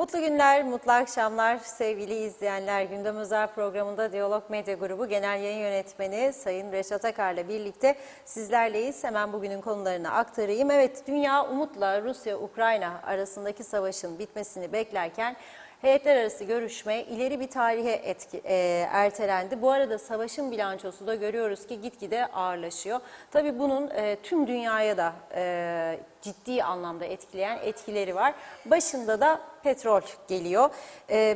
Mutlu günler, mutlu akşamlar sevgili izleyenler. Gündem Özel programında Diyalog Medya Grubu Genel Yayın Yönetmeni Sayın Reşat Akar'la birlikte sizlerleyiz. Hemen bugünün konularını aktarayım. Evet, dünya umutla Rusya-Ukrayna arasındaki savaşın bitmesini beklerken heyetler arası görüşme ileri bir tarihe ertelendi. Bu arada savaşın bilançosu da görüyoruz ki gitgide ağırlaşıyor. Tabii bunun tüm dünyaya da ciddi anlamda etkileyen etkileri var. Başında da petrol geliyor.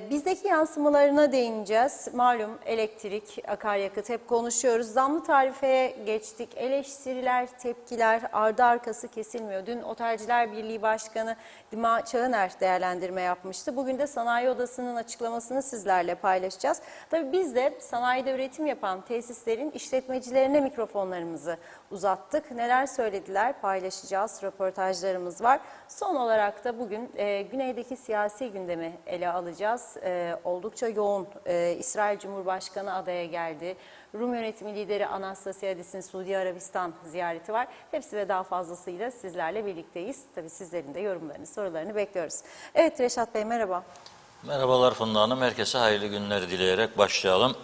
Bizdeki yansımalarına değineceğiz. Malum elektrik, akaryakıt hep konuşuyoruz. Zamlı tarifeye geçtik. Eleştiriler, tepkiler ardı arkası kesilmiyor. Dün Otelciler Birliği Başkanı Dima Çağıner değerlendirme yapmıştı. Bugün de Sanayi Odası'nın açıklamasını sizlerle paylaşacağız. Tabii biz de sanayide üretim yapan tesislerin işletmecilerine mikrofonlarımızı uzattık. Neler söylediler paylaşacağız. Röportajlarımız var. Son olarak da bugün güneydeki siyasi gündemi ele alacağız. Oldukça yoğun. İsrail Cumhurbaşkanı adaya geldi. Rum yönetimi lideri Anastasiadis'in Suudi Arabistan ziyareti var. Hepsi ve daha fazlasıyla sizlerle birlikteyiz. Tabii sizlerin de yorumlarını, sorularını bekliyoruz. Evet Reşat Bey, merhaba. Merhabalar Funda Hanım. Herkese hayırlı günler dileyerek başlayalım.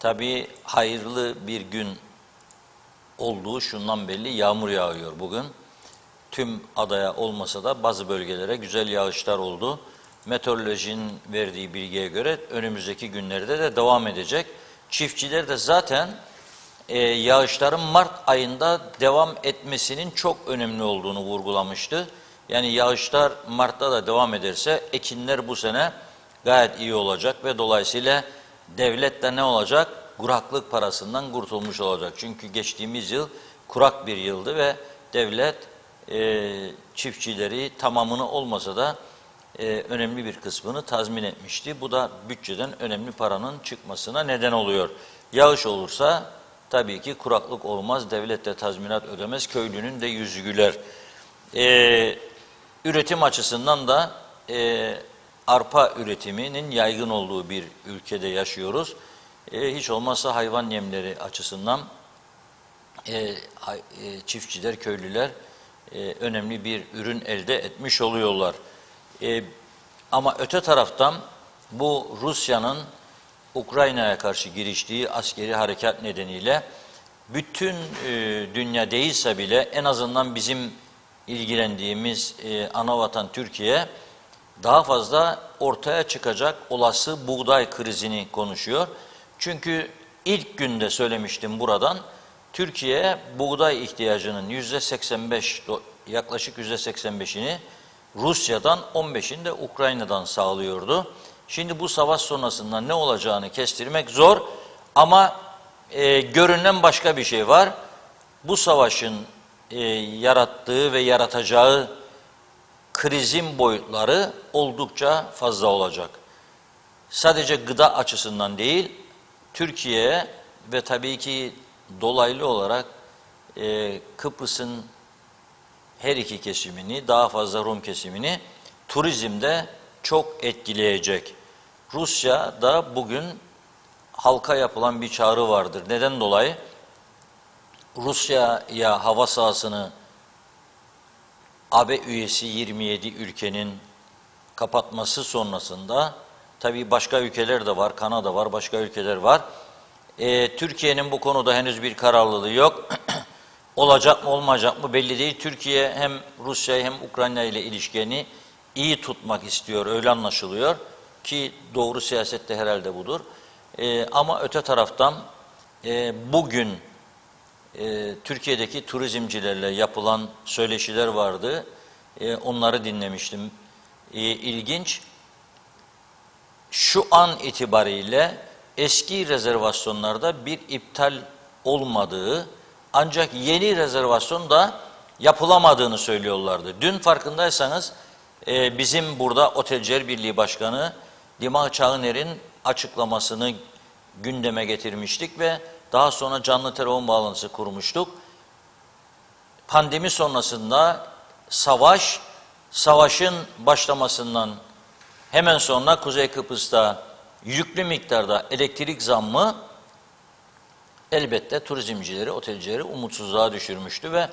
Tabii hayırlı bir gün olduğu şundan belli, yağmur yağıyor bugün. Tüm adaya olmasa da bazı bölgelere güzel yağışlar oldu. Meteorolojinin verdiği bilgiye göre önümüzdeki günlerde de devam edecek. Çiftçiler de zaten yağışların Mart ayında devam etmesinin çok önemli olduğunu vurgulamıştı. Yani yağışlar Mart'ta da devam ederse ekinler bu sene gayet iyi olacak ve dolayısıyla devlet de ne olacak? Kuraklık parasından kurtulmuş olacak. Çünkü geçtiğimiz yıl kurak bir yıldı ve devlet çiftçileri tamamını olmasa da önemli bir kısmını tazmin etmişti. Bu da bütçeden önemli paranın çıkmasına neden oluyor. Yağış olursa tabii ki kuraklık olmaz, devlet de tazminat ödemez, köylünün de yüzü güler. Üretim açısından da arpa üretiminin yaygın olduğu bir ülkede yaşıyoruz. Hiç olmazsa hayvan yemleri açısından çiftçiler, köylüler önemli bir ürün elde etmiş oluyorlar. Ama öte taraftan bu Rusya'nın Ukrayna'ya karşı giriştiği askeri harekat nedeniyle bütün dünya değilse bile en azından bizim ilgilendiğimiz anavatan Türkiye daha fazla ortaya çıkacak olası buğday krizini konuşuyor. Çünkü ilk günde söylemiştim buradan, Türkiye buğday ihtiyacının %85, yaklaşık %85'ini Rusya'dan, 15'ini de Ukrayna'dan sağlıyordu. Şimdi bu savaş sonrasında ne olacağını kestirmek zor ama görünen başka bir şey var. Bu savaşın yarattığı ve yaratacağı krizin boyutları oldukça fazla olacak. Sadece gıda açısından değil, Türkiye ve tabii ki dolaylı olarak Kıbrıs'ın her iki kesimini, daha fazla Rum kesimini turizmde çok etkileyecek. Rusya'da bugün halka yapılan bir çağrı vardır. Neden dolayı? Rusya'ya hava sahasını AB üyesi 27 ülkenin kapatması sonrasında, tabii başka ülkeler de var, Kanada var, başka ülkeler var. Türkiye'nin bu konuda henüz bir kararlılığı yok. Olacak mı olmayacak mı belli değil. Türkiye hem Rusya hem Ukrayna ile ilişkilerini iyi tutmak istiyor, öyle anlaşılıyor ki doğru siyaset de herhalde budur. Ama öte taraftan bugün Türkiye'deki turizmcilerle yapılan söyleşiler vardı. Onları dinlemiştim. İlginç. Şu an itibariyle eski rezervasyonlarda bir iptal olmadığı, ancak yeni rezervasyon da yapılamadığını söylüyorlardı. Dün farkındaysanız bizim burada Otelciler Birliği Başkanı Dima Çağıner'in açıklamasını gündeme getirmiştik ve daha sonra canlı telefon bağlantısı kurmuştuk. Pandemi sonrasında savaşın başlamasından hemen sonra Kuzey Kıbrıs'ta yüklü miktarda elektrik zammı elbette turizmcileri, otelcileri umutsuzluğa düşürmüştü ve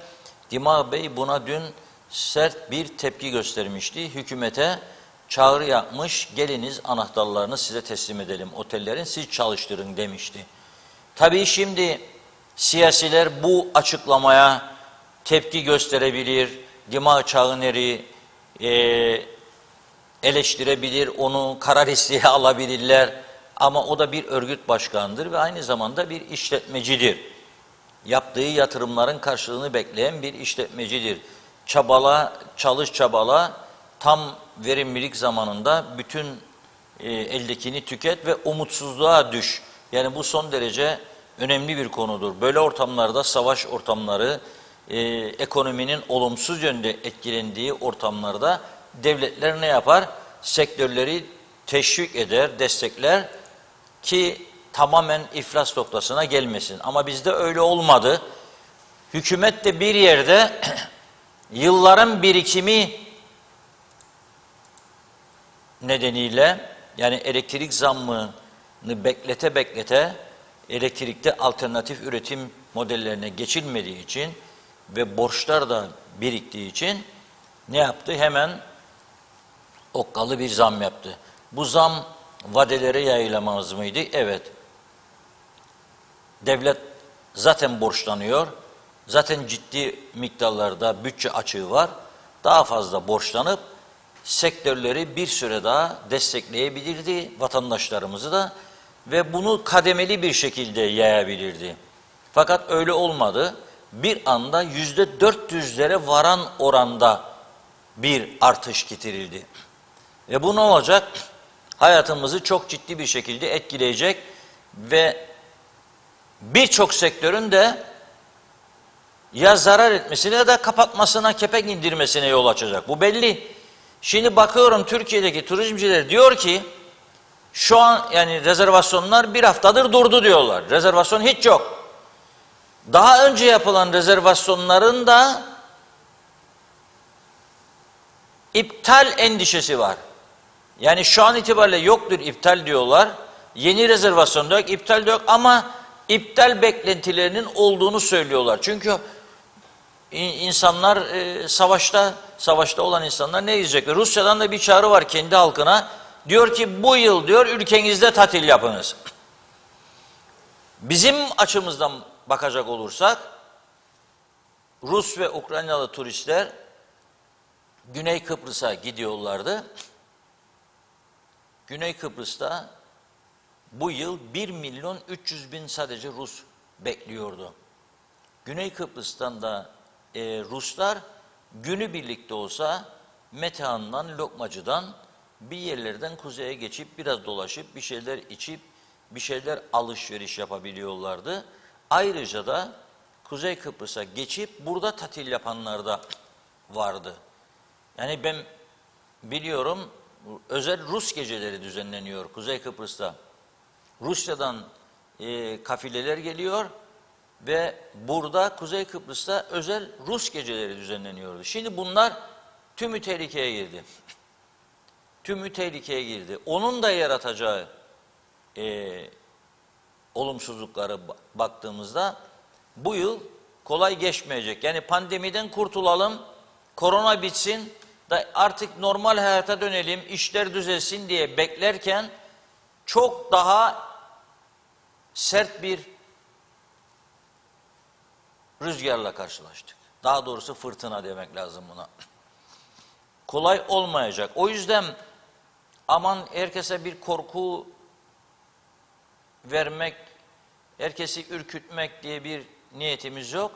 Dima Bey buna dün sert bir tepki göstermişti. Hükümete çağrı yapmış, geliniz anahtarlarını size teslim edelim otellerin, siz çalıştırın demişti. Tabii şimdi siyasiler bu açıklamaya tepki gösterebilir, Dima Çağıner'i eleştirebilir, onu kara listeye alabilirler. Ama o da bir örgüt başkanıdır ve aynı zamanda bir işletmecidir. Yaptığı yatırımların karşılığını bekleyen bir işletmecidir. Çalış çabala, tam verimlilik zamanında bütün eldekini tüket ve umutsuzluğa düş. Yani bu son derece önemli bir konudur. Böyle ortamlarda, savaş ortamları, ekonominin olumsuz yönde etkilendiği ortamlarda devletler ne yapar? Sektörleri teşvik eder, destekler ki tamamen iflas noktasına gelmesin. Ama bizde öyle olmadı. Hükümet de bir yerde yılların birikimi nedeniyle, yani elektrik zammını beklete beklete elektrikte alternatif üretim modellerine geçilmediği için ve borçlar da biriktiği için ne yaptı? Hemen okkalı bir zam yaptı. Bu zam vadelere yayılamaz mıydı? Evet. Devlet zaten borçlanıyor. Zaten ciddi miktarlarda bütçe açığı var. Daha fazla borçlanıp sektörleri bir süre daha destekleyebilirdi, vatandaşlarımızı da, ve bunu kademeli bir şekilde yayabilirdi. Fakat öyle olmadı. Bir anda %400'lere varan oranda bir artış getirildi. Ve bu ne olacak? Hayatımızı çok ciddi bir şekilde etkileyecek ve birçok sektörün de ya zarar etmesine ya da kapatmasına, kepenk indirmesine yol açacak. Bu belli. Şimdi bakıyorum Türkiye'deki turizmciler diyor ki şu an yani rezervasyonlar bir haftadır durdu diyorlar. Rezervasyon hiç yok. Daha önce yapılan rezervasyonların da iptal endişesi var. Yani şu an itibariyle yoktur, iptal diyorlar. Yeni rezervasyon da yok, iptal de yok ama iptal beklentilerinin olduğunu söylüyorlar. Çünkü insanlar savaşta olan insanlar ne diyecek? Rusya'dan da bir çağrı var kendi halkına. Diyor ki bu yıl diyor ülkenizde tatil yapınız. Bizim açımızdan bakacak olursak Rus ve Ukraynalı turistler Güney Kıbrıs'a gidiyorlardı. Güney Kıbrıs'ta bu yıl 1.300.000 sadece Rus bekliyordu. Güney Kıbrıs'tan da Ruslar günübirlik de olsa Metehan'dan, Lokmacı'dan bir yerlerden kuzeye geçip biraz dolaşıp bir şeyler içip bir şeyler alışveriş yapabiliyorlardı. Ayrıca da Kuzey Kıbrıs'a geçip burada tatil yapanlar da vardı. Yani ben biliyorum özel Rus geceleri düzenleniyor Kuzey Kıbrıs'ta. Rusya'dan kafileler geliyor ve burada Kuzey Kıbrıs'ta özel Rus geceleri düzenleniyordu. Şimdi bunlar tümü tehlikeye girdi. Tümü tehlikeye girdi. Onun da yaratacağı olumsuzluklara baktığımızda bu yıl kolay geçmeyecek. Yani pandemiden kurtulalım, korona bitsin da artık normal hayata dönelim, işler düzelsin diye beklerken çok daha sert bir rüzgarla karşılaştık. Daha doğrusu fırtına demek lazım buna. Kolay olmayacak. O yüzden aman herkese bir korku vermek, herkesi ürkütmek diye bir niyetimiz yok.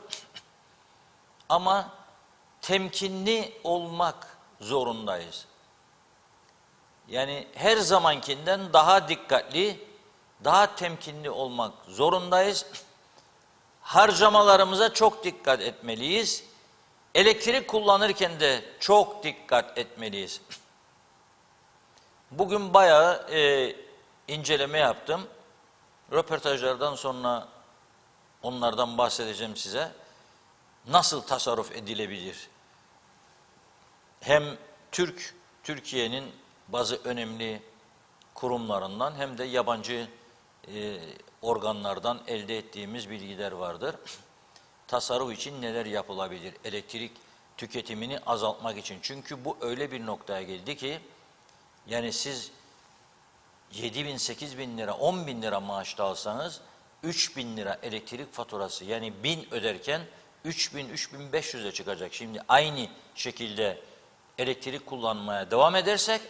Ama temkinli olmak zorundayız. Yani her zamankinden daha dikkatli, daha temkinli olmak zorundayız. Harcamalarımıza çok dikkat etmeliyiz. Elektrik kullanırken de çok dikkat etmeliyiz. Bugün bayağı inceleme yaptım. Röportajlardan sonra onlardan bahsedeceğim size. Nasıl tasarruf edilebilir? Hem Türkiye'nin bazı önemli kurumlarından hem de yabancı organlardan elde ettiğimiz bilgiler vardır. Tasarruf için neler yapılabilir? Elektrik tüketimini azaltmak için. Çünkü bu öyle bir noktaya geldi ki Yani siz 7 bin, 8 bin lira, 10 bin lira maaş da alsanız 3 bin lira elektrik faturası, yani 1000 öderken 3 bin, 3500'e çıkacak. Şimdi aynı şekilde elektrik kullanmaya devam edersek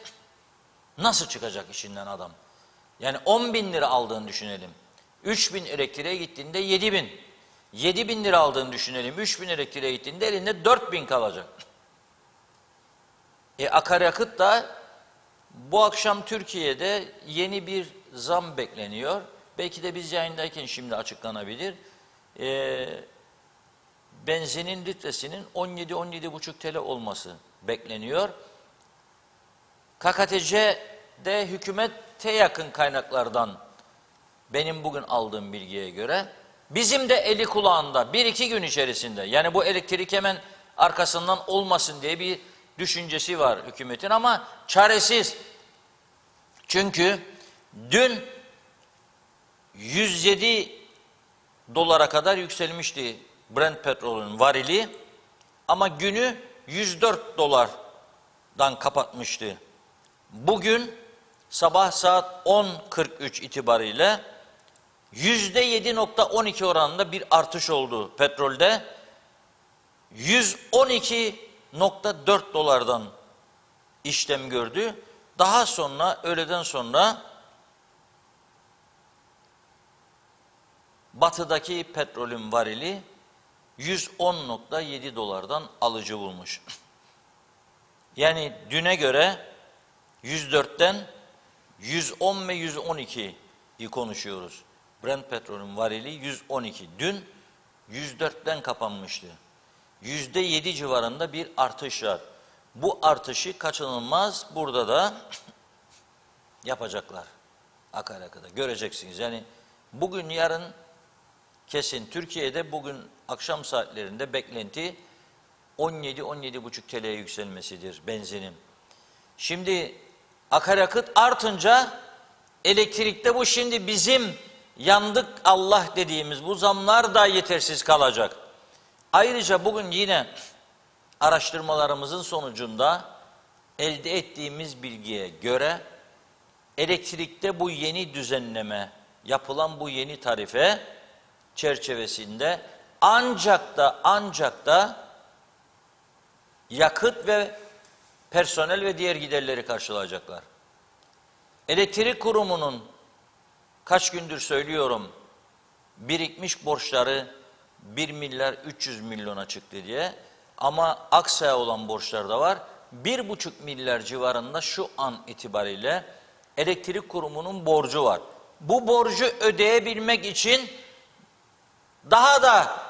nasıl çıkacak işinden adam? Yani 10 bin lira aldığını düşünelim. 3 bin elektriğe gittiğinde 7 bin. 7 bin lira aldığını düşünelim. 3 bin elektriğe gittiğinde elinde 4 bin kalacak. Akaryakıt da bu akşam Türkiye'de yeni bir zam bekleniyor. Belki de biz yayındayken şimdi açıklanabilir. Benzinin litresinin 17-17,5 TL olması bekleniyor. KKTC'de hükümete yakın kaynaklardan benim bugün aldığım bilgiye göre bizim de eli kulağında 1-2 gün içerisinde, yani bu elektrik hemen arkasından olmasın diye bir düşüncesi var hükümetin ama çaresiz. Çünkü dün 107 dolara kadar yükselmişti Brent petrolün varili ama günü 104 dolardan kapatmıştı. Bugün sabah saat 10.43 itibariyle %7,12 oranında bir artış oldu petrolde. 112,4 dolardan işlem gördü. Daha sonra öğleden sonra batıdaki petrolün varili 110,7 dolardan alıcı bulmuş. Yani düne göre 104'ten 110 ve 112'yi konuşuyoruz. Brent petrolün varili 112. Dün 104'ten kapanmıştı. %7 civarında bir artış var. Bu artışı kaçınılmaz burada da yapacaklar. Akaryakıta göreceksiniz. Yani bugün yarın kesin Türkiye'de bugün akşam saatlerinde beklenti 17-17,5 TL'ye yükselmesidir benzinin. Şimdi akaryakıt artınca elektrikte bu şimdi bizim yandık Allah dediğimiz bu zamlar da yetersiz kalacak. Ayrıca bugün yine araştırmalarımızın sonucunda elde ettiğimiz bilgiye göre elektrikte bu yeni düzenleme, yapılan bu yeni tarife çerçevesinde ancak da yakıt ve personel ve diğer giderleri karşılayacaklar. Elektrik kurumunun kaç gündür söylüyorum birikmiş borçları 1 milyar 300 milyona çıktı diye, ama aksaya olan borçlar da var. 1,5 milyar civarında şu an itibariyle elektrik kurumunun borcu var. Bu borcu ödeyebilmek için daha da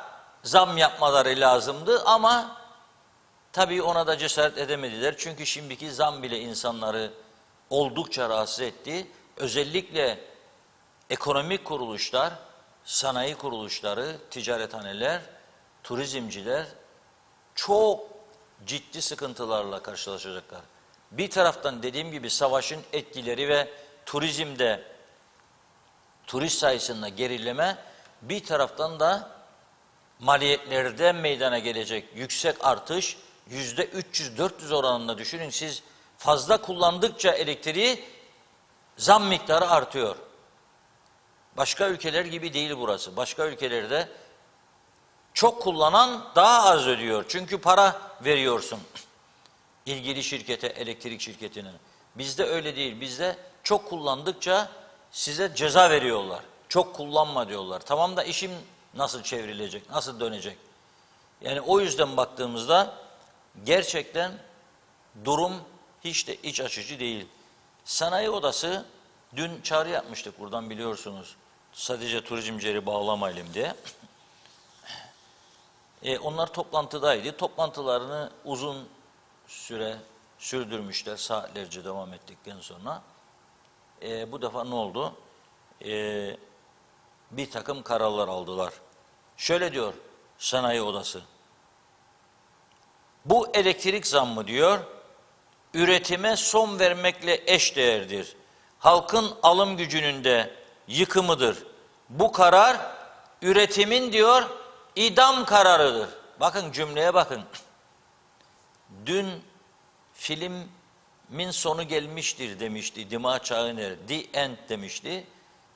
zam yapmaları lazımdı ama tabii ona da cesaret edemediler. Çünkü şimdiki zam bile insanları oldukça rahatsız etti. Özellikle ekonomik kuruluşlar, sanayi kuruluşları, ticarethaneler, turizmciler çok ciddi sıkıntılarla karşılaşacaklar. Bir taraftan dediğim gibi savaşın etkileri ve turizmde turist sayısında gerileme, bir taraftan da maliyetlerde meydana gelecek yüksek artış, %300-400 oranında düşünün. Siz fazla kullandıkça elektriği zam miktarı artıyor. Başka ülkeler gibi değil burası. Başka ülkelerde çok kullanan daha az ödüyor. Çünkü para veriyorsun ilgili şirkete, elektrik şirketine. Bizde öyle değil. Bizde çok kullandıkça size ceza veriyorlar. Çok kullanma diyorlar. Tamam da işim nasıl çevrilecek, nasıl dönecek? Yani o yüzden baktığımızda gerçekten durum hiç de iç açıcı değil. Sanayi Odası dün çağrı yapmıştık buradan, biliyorsunuz. Sadece turizmcileri bağlamayalım diye. Onlar toplantıdaydı. Toplantılarını uzun süre sürdürmüşler. Saatlerce devam ettikten sonra. Bu defa ne oldu? Bir takım kararlar aldılar. Şöyle diyor Sanayi Odası. Bu elektrik zammı diyor, üretime son vermekle eşdeğerdir. Halkın alım gücünün de yıkımıdır. Bu karar üretimin diyor idam kararıdır. Bakın cümleye bakın. Dün film min sonu gelmiştir demişti. Dima çağı nedir? The end demişti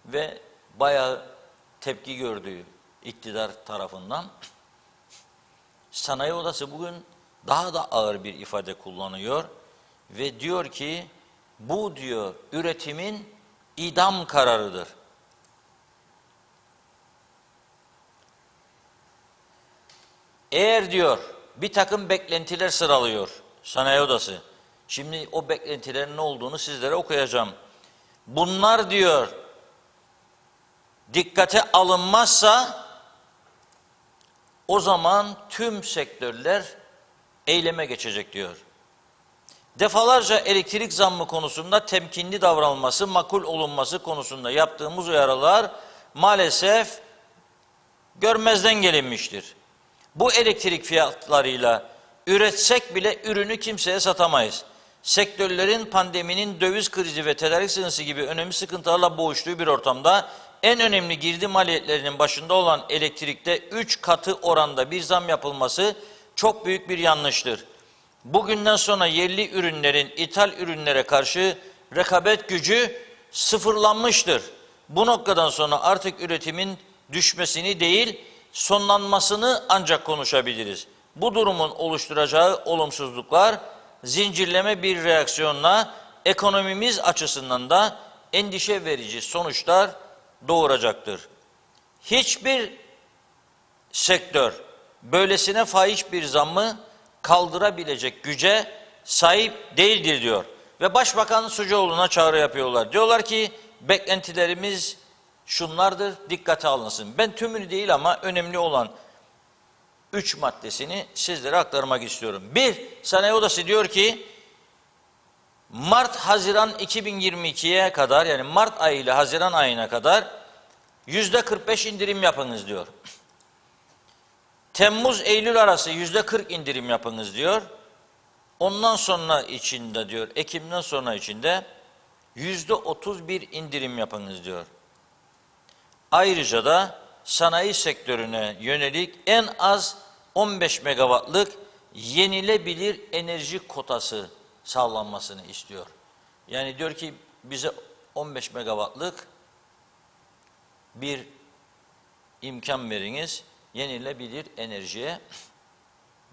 ve bayağı tepki gördü iktidar tarafından. Sanayi Odası bugün daha da ağır bir ifade kullanıyor ve diyor ki bu diyor üretimin idam kararıdır. Eğer diyor bir takım beklentiler sıralıyor Sanayi Odası. Şimdi o beklentilerin ne olduğunu sizlere okuyacağım. Bunlar diyor dikkate alınmazsa o zaman tüm sektörler eyleme geçecek diyor. Defalarca elektrik zammı konusunda temkinli davranılması, makul olunması konusunda yaptığımız uyarılar maalesef görmezden gelinmiştir. Bu elektrik fiyatlarıyla üretsek bile ürünü kimseye satamayız. Sektörlerin pandeminin döviz krizi ve tedarik sıkıntısı gibi önemli sıkıntılarla boğuştuğu bir ortamda en önemli girdi maliyetlerinin başında olan elektrikte 3 katı oranda bir zam yapılması çok büyük bir yanlıştır. Bugünden sonra yerli ürünlerin ithal ürünlere karşı rekabet gücü sıfırlanmıştır. Bu noktadan sonra artık üretimin düşmesini değil, sonlanmasını ancak konuşabiliriz. Bu durumun oluşturacağı olumsuzluklar zincirleme bir reaksiyonla ekonomimiz açısından da endişe verici sonuçlar doğuracaktır. Hiçbir sektör böylesine fahiş bir zammı kaldırabilecek güce sahip değildir diyor. Ve Başbakan Sucuoğlu'na çağrı yapıyorlar. Diyorlar ki beklentilerimiz şunlardır, dikkate alınsın. Ben tümünü değil ama önemli olan 3 maddesini sizlere aktarmak istiyorum. 1. Sanayi Odası diyor ki Mart-Haziran 2022'ye kadar yani Mart ayı ile Haziran ayına kadar %45 indirim yapınız diyor. Temmuz-Eylül arası %40 indirim yapınız diyor. Ondan sonra içinde diyor, Ekim'den sonra içinde %31 indirim yapınız diyor. Ayrıca da sanayi sektörüne yönelik en az 15 megawattlık yenilebilir enerji kotası sağlanmasını istiyor. Yani diyor ki bize 15 megawattlık bir imkan veriniz, yenilebilir enerjiye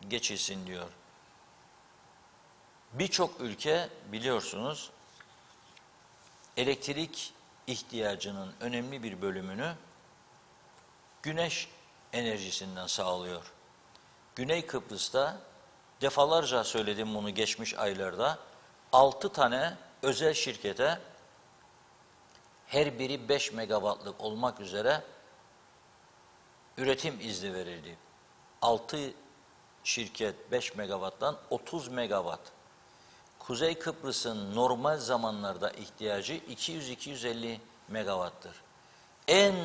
geçilsin diyor. Birçok ülke biliyorsunuz elektrik ihtiyacının önemli bir bölümünü güneş enerjisinden sağlıyor. Güney Kıbrıs'ta defalarca söyledim bunu geçmiş aylarda 6 tane özel şirkete her biri 5 megawattlık olmak üzere üretim izni verildi. 6 şirket 5 megawatttan 30 megawatt. Kuzey Kıbrıs'ın normal zamanlarda ihtiyacı 200-250 megawattır. En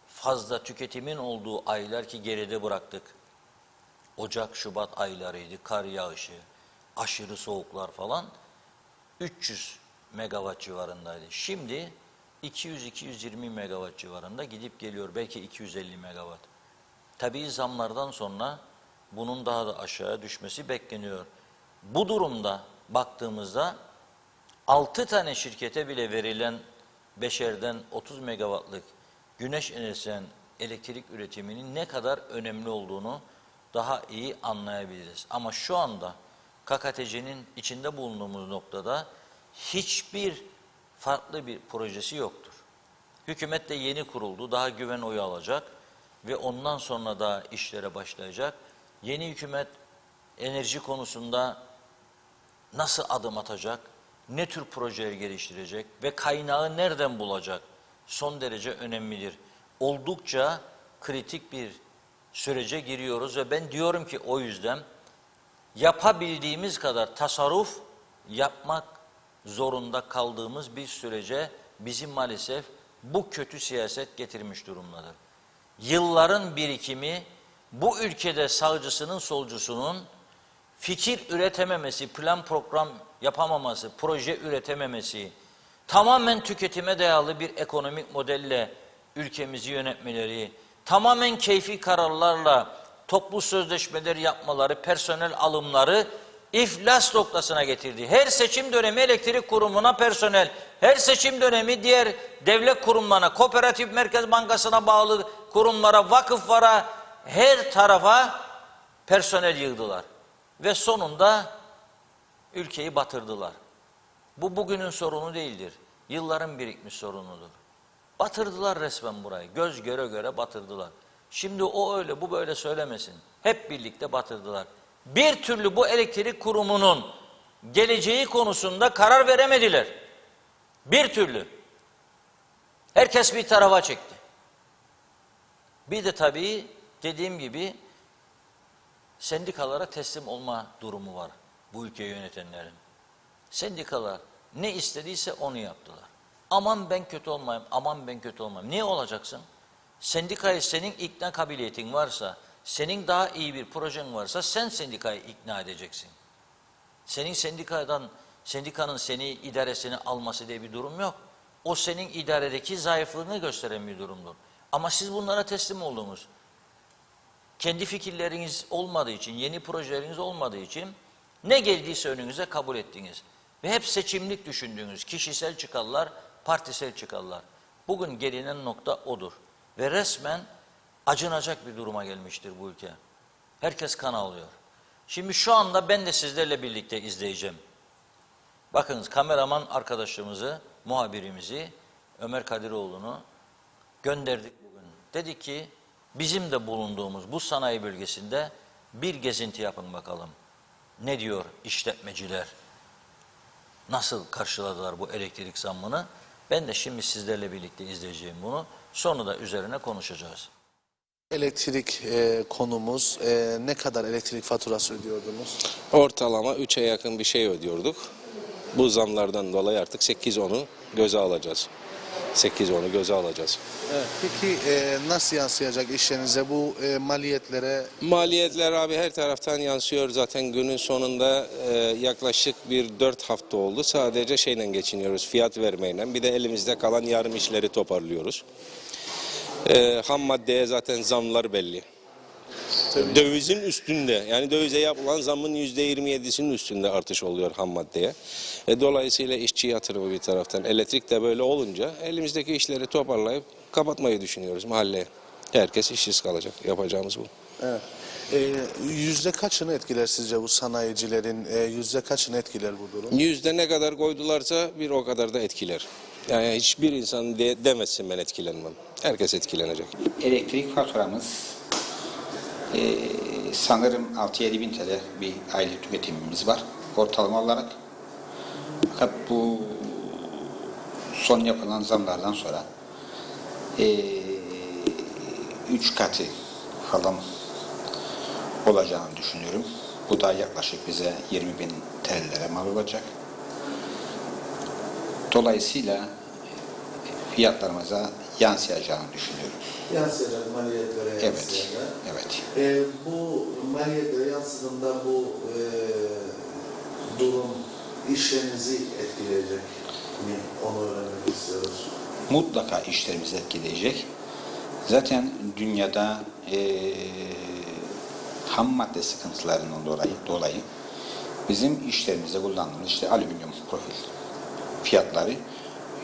fazla tüketimin olduğu aylar ki geride bıraktık. Ocak, Şubat aylarıydı, kar yağışı, aşırı soğuklar falan 300 megawatt civarındaydı. Şimdi 200-220 megawatt civarında gidip geliyor, belki 250 megawatt. Tabii zamlardan sonra bunun daha da aşağıya düşmesi bekleniyor. Bu durumda baktığımızda 6 tane şirkete bile verilen beşerden 30 megawattlık güneş enerjisinden elektrik üretiminin ne kadar önemli olduğunu daha iyi anlayabiliriz. Ama şu anda KKTC'nin içinde bulunduğumuz noktada hiçbir farklı bir projesi yoktur. Hükümet de yeni kuruldu, daha güven oyu alacak ve ondan sonra da işlere başlayacak. Yeni hükümet enerji konusunda nasıl adım atacak, ne tür projeler geliştirecek ve kaynağı nereden bulacak son derece önemlidir. Oldukça kritik bir sürece giriyoruz ve ben diyorum ki o yüzden yapabildiğimiz kadar tasarruf yapmak zorunda kaldığımız bir sürece bizi maalesef bu kötü siyaset getirmiş durumdadır. Yılların birikimi bu ülkede sağcısının solcusunun fikir üretememesi, plan program yapamaması, proje üretememesi, tamamen tüketime dayalı bir ekonomik modelle ülkemizi yönetmeleri, tamamen keyfi kararlarla toplu sözleşmeler yapmaları, personel alımları iflas noktasına getirdi. Her seçim dönemi elektrik kurumuna personel, her seçim dönemi diğer devlet kurumlarına, Kooperatif Merkez Bankası'na bağlı kurumlara, vakıflara, her tarafa personel yığdılar. Ve sonunda ülkeyi batırdılar. Bu bugünün sorunu değildir. Yılların birikmiş sorunudur. Batırdılar resmen burayı. Göz göre göre batırdılar. Şimdi o öyle, bu böyle söylemesin. Hep birlikte batırdılar. Bir türlü bu elektrik kurumunun geleceği konusunda karar veremediler. Bir türlü. Herkes bir tarafa çekti. Bir de tabii dediğim gibi sendikalara teslim olma durumu var bu ülkeyi yönetenlerin. Sendikalar ne istediyse onu yaptılar. Aman ben kötü olmayayım, aman ben kötü olmayayım. Niye olacaksın? Sendikayı senin ikna kabiliyetin varsa, senin daha iyi bir projen varsa sen sendikayı ikna edeceksin. Senin sendikanın seni idaresini alması diye bir durum yok. O senin idaredeki zayıflığını gösteren bir durumdur. Ama siz bunlara teslim oldunuz. Kendi fikirleriniz olmadığı için, yeni projeleriniz olmadığı için ne geldiyse önünüze kabul ettiniz. Ve hep seçimlik düşündüğünüz kişisel çıkarlar, partisel çıkarlar. Bugün gelinen nokta odur. Ve resmen acınacak bir duruma gelmiştir bu ülke. Herkes kan ağlıyor. Şimdi şu anda ben de sizlerle birlikte izleyeceğim. Bakınız kameraman arkadaşımızı, muhabirimizi, Ömer Kadiroğlu'nu gönderdik bugün. Dedi ki bizim de bulunduğumuz bu sanayi bölgesinde bir gezinti yapın bakalım. Ne diyor işletmeciler? Nasıl karşıladılar bu elektrik zammını? Ben de şimdi sizlerle birlikte izleyeceğim bunu. Sonra da üzerine konuşacağız. Elektrik konumuz, ne kadar elektrik faturası ödüyordunuz? Ortalama 3'e yakın bir şey ödüyorduk. Bu zamlardan dolayı artık 8-10'u göze alacağız. 8-10'u göze alacağız. Evet. Peki nasıl yansıyacak işlerinize bu maliyetlere? Maliyetler abi her taraftan yansıyor. Zaten günün sonunda yaklaşık bir 4 hafta oldu. Sadece şeyle geçiniyoruz, fiyat vermeyle. Bir de elimizde kalan yarım işleri toparlıyoruz. Ham maddeye zaten zamlar belli. Dövizin üstünde, yani dövize yapılan zamın %27'sinin üstünde artış oluyor ham maddeye. Dolayısıyla işçi yatırımı bir taraftan, elektrik de böyle olunca elimizdeki işleri toparlayıp kapatmayı düşünüyoruz mahalleye. Herkes işsiz kalacak, yapacağımız bu. Evet. Yüzde kaçını etkiler sizce bu sanayicilerin, yüzde kaçını etkiler bu durum? Yüzde ne kadar koydularsa bir o kadar da etkiler. Yani hiçbir insan demezsin ben etkilenmem. Herkes etkilenecek. Elektrik faturamız sanırım 6-7 bin TL bir aylık tüketimimiz var ortalama olarak. Fakat bu son yapılan zamlardan sonra 3 katı falan olacağını düşünüyorum. Bu da yaklaşık bize 20 bin TL'lere mal olacak. Dolayısıyla fiyatlarımıza yansıyacağını düşünüyorum. Yansıyacak maliyetlere Evet, evet. Bu maliyetlere yansıdığında bu durum işlerinizi etkileyecek mi? Onu öğrenmek istiyoruz. Mutlaka işlerimizi etkileyecek. Zaten dünyada ham madde sıkıntılarından dolayı bizim işlerimizde kullandığımız işte alüminyum profil fiyatları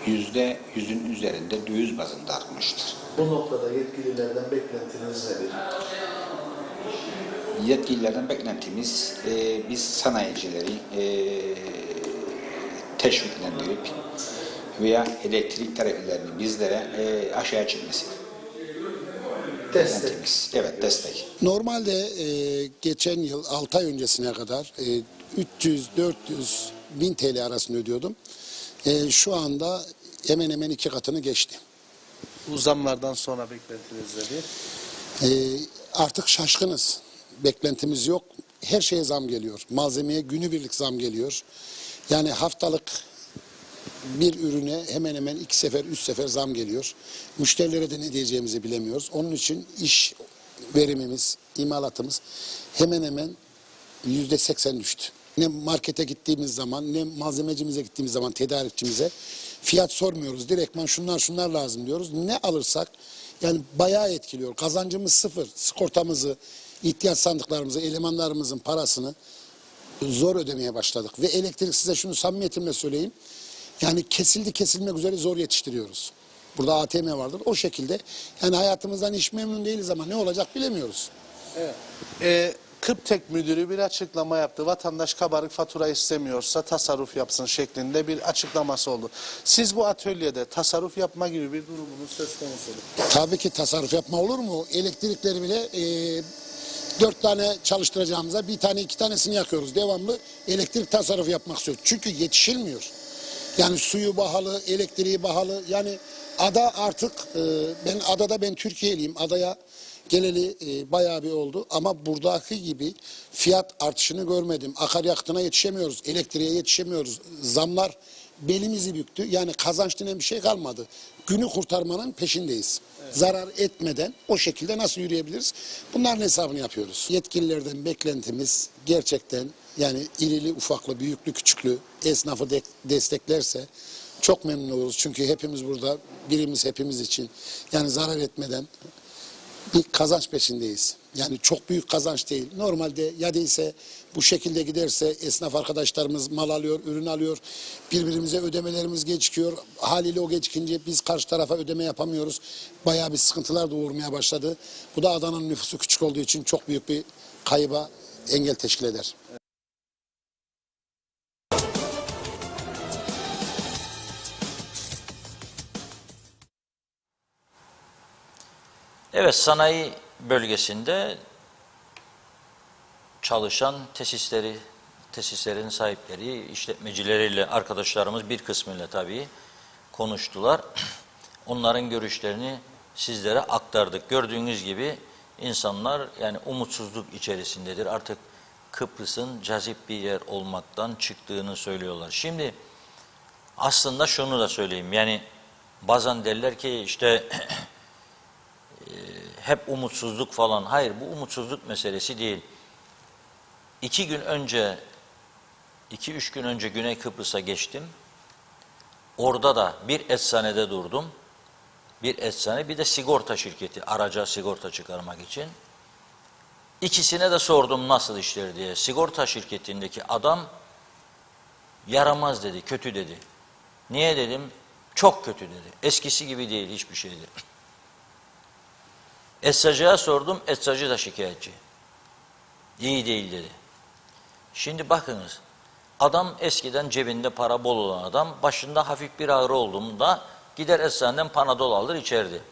%100'ün üzerinde döviz bazında artmıştır. Bu noktada yetkililerden beklentiniz nedir? Yetkililerden beklentimiz biz sanayicileri teşviklendirip veya elektrik tarifelerini bizlere aşağıya çekmesi. Destek. Evet, destek. Normalde geçen yıl 6 ay öncesine kadar 300-400 bin TL arasında ödüyordum. Şu anda hemen hemen 2 katını geçti. Bu zamlardan sonra beklentiniz nedir? Artık şaşkınız. Beklentimiz yok. Her şeye zam geliyor. Malzemeye günübirlik zam geliyor. Yani haftalık bir ürüne hemen hemen 2 sefer, 3 sefer zam geliyor. Müşterilere de ne diyeceğimizi bilemiyoruz. Onun için iş verimimiz, imalatımız hemen hemen %80 düştü. Ne markete gittiğimiz zaman, ne malzemecimize gittiğimiz zaman, tedarikçimize fiyat sormuyoruz. Direktman şunlar lazım diyoruz. Ne alırsak yani bayağı etkiliyor. Kazancımız sıfır. Sigortamızı, ihtiyaç sandıklarımızı, elemanlarımızın parasını zor ödemeye başladık. Ve elektrik, size şunu samimiyetimle söyleyeyim. Yani kesilmek üzere zor yetiştiriyoruz. Burada ATM vardır. O şekilde yani hayatımızdan hiç memnun değiliz ama ne olacak bilemiyoruz. Kıptek müdürü bir açıklama yaptı. Vatandaş kabarık fatura istemiyorsa tasarruf yapsın şeklinde bir açıklaması oldu. Siz bu atölyede tasarruf yapma gibi bir durumunuz söz konusu mu? Tabii ki tasarruf yapma olur mu? Elektrikleri bile 4 tane çalıştıracağımıza bir tane 2 tanesini yakıyoruz. Devamlı elektrik tasarrufu yapmak istiyoruz. Çünkü yetişilmiyor. Yani suyu pahalı, elektriği pahalı. Yani ada artık ben Türkiye'liyim. Adaya geleli bayağı bir oldu ama buradaki gibi fiyat artışını görmedim. Akaryakıtına yetişemiyoruz, elektriğe yetişemiyoruz. Zamlar belimizi büktü. Yani kazanç denen bir şey kalmadı. Günü kurtarmanın peşindeyiz. Evet. Zarar etmeden o şekilde nasıl yürüyebiliriz? Bunların hesabını yapıyoruz. Yetkililerden beklentimiz gerçekten yani irili ufaklı, büyüklü küçüklü esnafı desteklerse çok memnun oluruz. Çünkü hepimiz burada birimiz hepimiz için yani zarar etmeden bir kazanç peşindeyiz. Yani çok büyük kazanç değil. Normalde ya değilse bu şekilde giderse esnaf arkadaşlarımız mal alıyor, ürün alıyor. Birbirimize ödemelerimiz gecikiyor. Haliyle o gecikince biz karşı tarafa ödeme yapamıyoruz. Bayağı bir sıkıntılar doğurmaya başladı. Bu da Adana'nın nüfusu küçük olduğu için çok büyük bir kayıba engel teşkil eder. Evet, sanayi bölgesinde çalışan tesislerin sahipleri, işletmecileriyle arkadaşlarımız bir kısmıyla tabii konuştular. Onların görüşlerini sizlere aktardık. Gördüğünüz gibi insanlar yani umutsuzluk içerisindedir. Artık Kıbrıs'ın cazip bir yer olmaktan çıktığını söylüyorlar. Şimdi aslında şunu da söyleyeyim. Yani bazen derler ki işte hep umutsuzluk falan. Hayır, bu umutsuzluk meselesi değil. 2 gün önce, 2-3 gün önce Güney Kıbrıs'a geçtim. Orada da bir eczanede durdum. Bir eczane, bir de sigorta şirketi, araca sigorta çıkarmak için. İkisine de sordum nasıl işler diye. Sigorta şirketindeki adam yaramaz dedi, kötü dedi. Niye dedim? Çok kötü dedi. Eskisi gibi değil, hiçbir şey değil. Eczacıya sordum, eczacı da şikayetçi. İyi değil dedi. Şimdi bakınız, adam eskiden cebinde para bol olan adam, başında hafif bir ağrı olduğunda gider eczaneden Panadol alır içerdi.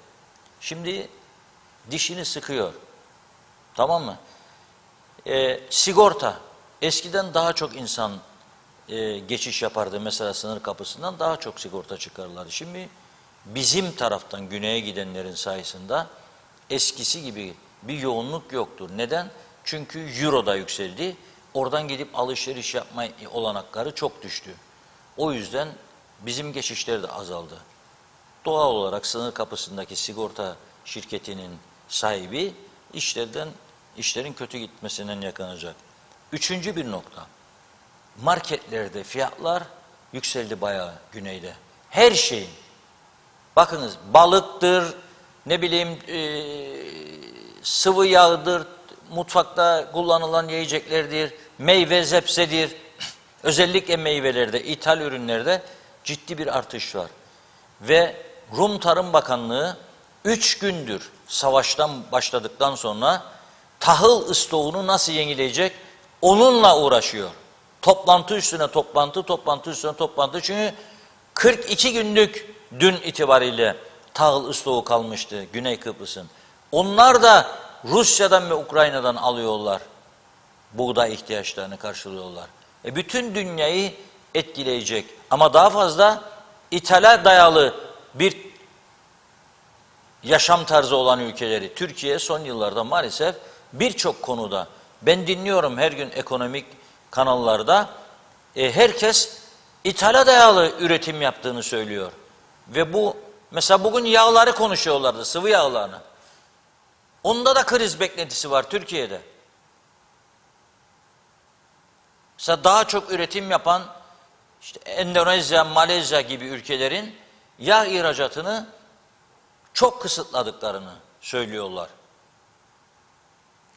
Şimdi dişini sıkıyor. Tamam mı? Sigorta. Eskiden daha çok insan geçiş yapardı mesela sınır kapısından, daha çok sigorta çıkarırlardı. Şimdi bizim taraftan güneye gidenlerin sayesinde eskisi gibi bir yoğunluk yoktur. Neden? Çünkü euro da yükseldi. Oradan gidip alışveriş yapma olanakları çok düştü. O yüzden bizim geçişler de azaldı. Doğal olarak sınır kapısındaki sigorta şirketinin sahibi işlerin kötü gitmesinden yakınacak. Üçüncü bir nokta. Marketlerde fiyatlar yükseldi bayağı güneyde. Her şeyin. Bakınız balıktır, ne bileyim sıvı yağdır, mutfakta kullanılan yiyeceklerdir, meyve zepsedir. Özellikle meyvelerde, ithal ürünlerde ciddi bir artış var. Ve Rum Tarım Bakanlığı 3 gündür savaştan başladıktan sonra tahıl stoğunu nasıl yenileyecek onunla uğraşıyor. Toplantı üstüne toplantı, toplantı üstüne toplantı. Çünkü 42 günlük dün itibariyle tahıl stoğu kalmıştı Güney Kıbrıs'ın. Onlar da Rusya'dan ve Ukrayna'dan alıyorlar. Buğday ihtiyaçlarını karşılıyorlar. Bütün dünyayı etkileyecek ama daha fazla ithale dayalı bir yaşam tarzı olan ülkeleri. Türkiye son yıllarda maalesef birçok konuda, ben dinliyorum her gün ekonomik kanallarda, herkes ithale dayalı üretim yaptığını söylüyor. Ve bu, mesela bugün yağları konuşuyorlardı, sıvı yağlarını. Onda da kriz beklentisi var Türkiye'de. Mesela daha çok üretim yapan işte Endonezya, Malezya gibi ülkelerin yağ ihracatını çok kısıtladıklarını söylüyorlar.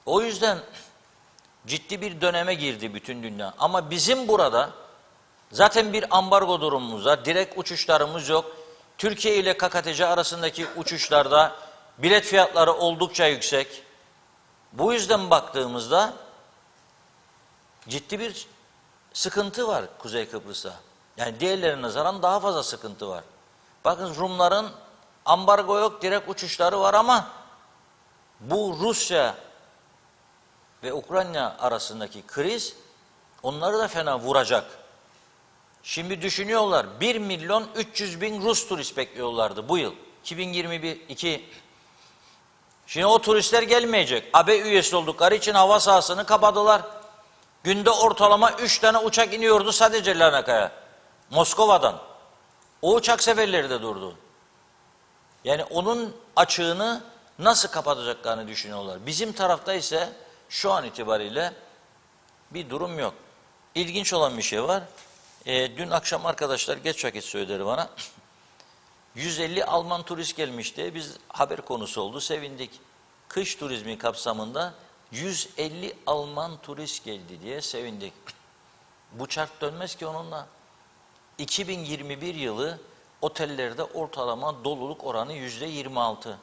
O yüzden ciddi bir döneme girdi bütün dünya. Ama bizim burada zaten bir ambargo durumumuz var. Direkt uçuşlarımız yok. Türkiye ile KKTC arasındaki uçuşlarda bilet fiyatları oldukça yüksek. Bu yüzden baktığımızda ciddi bir sıkıntı var Kuzey Kıbrıs'ta. Yani diğerlerine nazaran daha fazla sıkıntı var. Bakın Rumların ambargo yok, direkt uçuşları var ama bu Rusya ve Ukrayna arasındaki kriz onları da fena vuracak. Şimdi düşünüyorlar 1.300.000 Rus turist bekliyorlardı bu yıl. 2022. Şimdi o turistler gelmeyecek. AB üyesi oldukları için hava sahasını kapadılar. Günde ortalama 3 tane uçak iniyordu sadece Larnaka'ya. Moskova'dan. O uçak seferleri de durdu. Yani onun açığını nasıl kapatacaklarını düşünüyorlar. Bizim tarafta ise şu an itibariyle bir durum yok. İlginç olan bir şey var. Dün akşam arkadaşlar geç vakit söyledi bana. 150 Alman turist gelmişti. Biz haber konusu oldu, sevindik. Kış turizmi kapsamında 150 Alman turist geldi diye sevindik. Bu çark dönmez ki onunla. 2021 yılı otellerde ortalama doluluk oranı %26.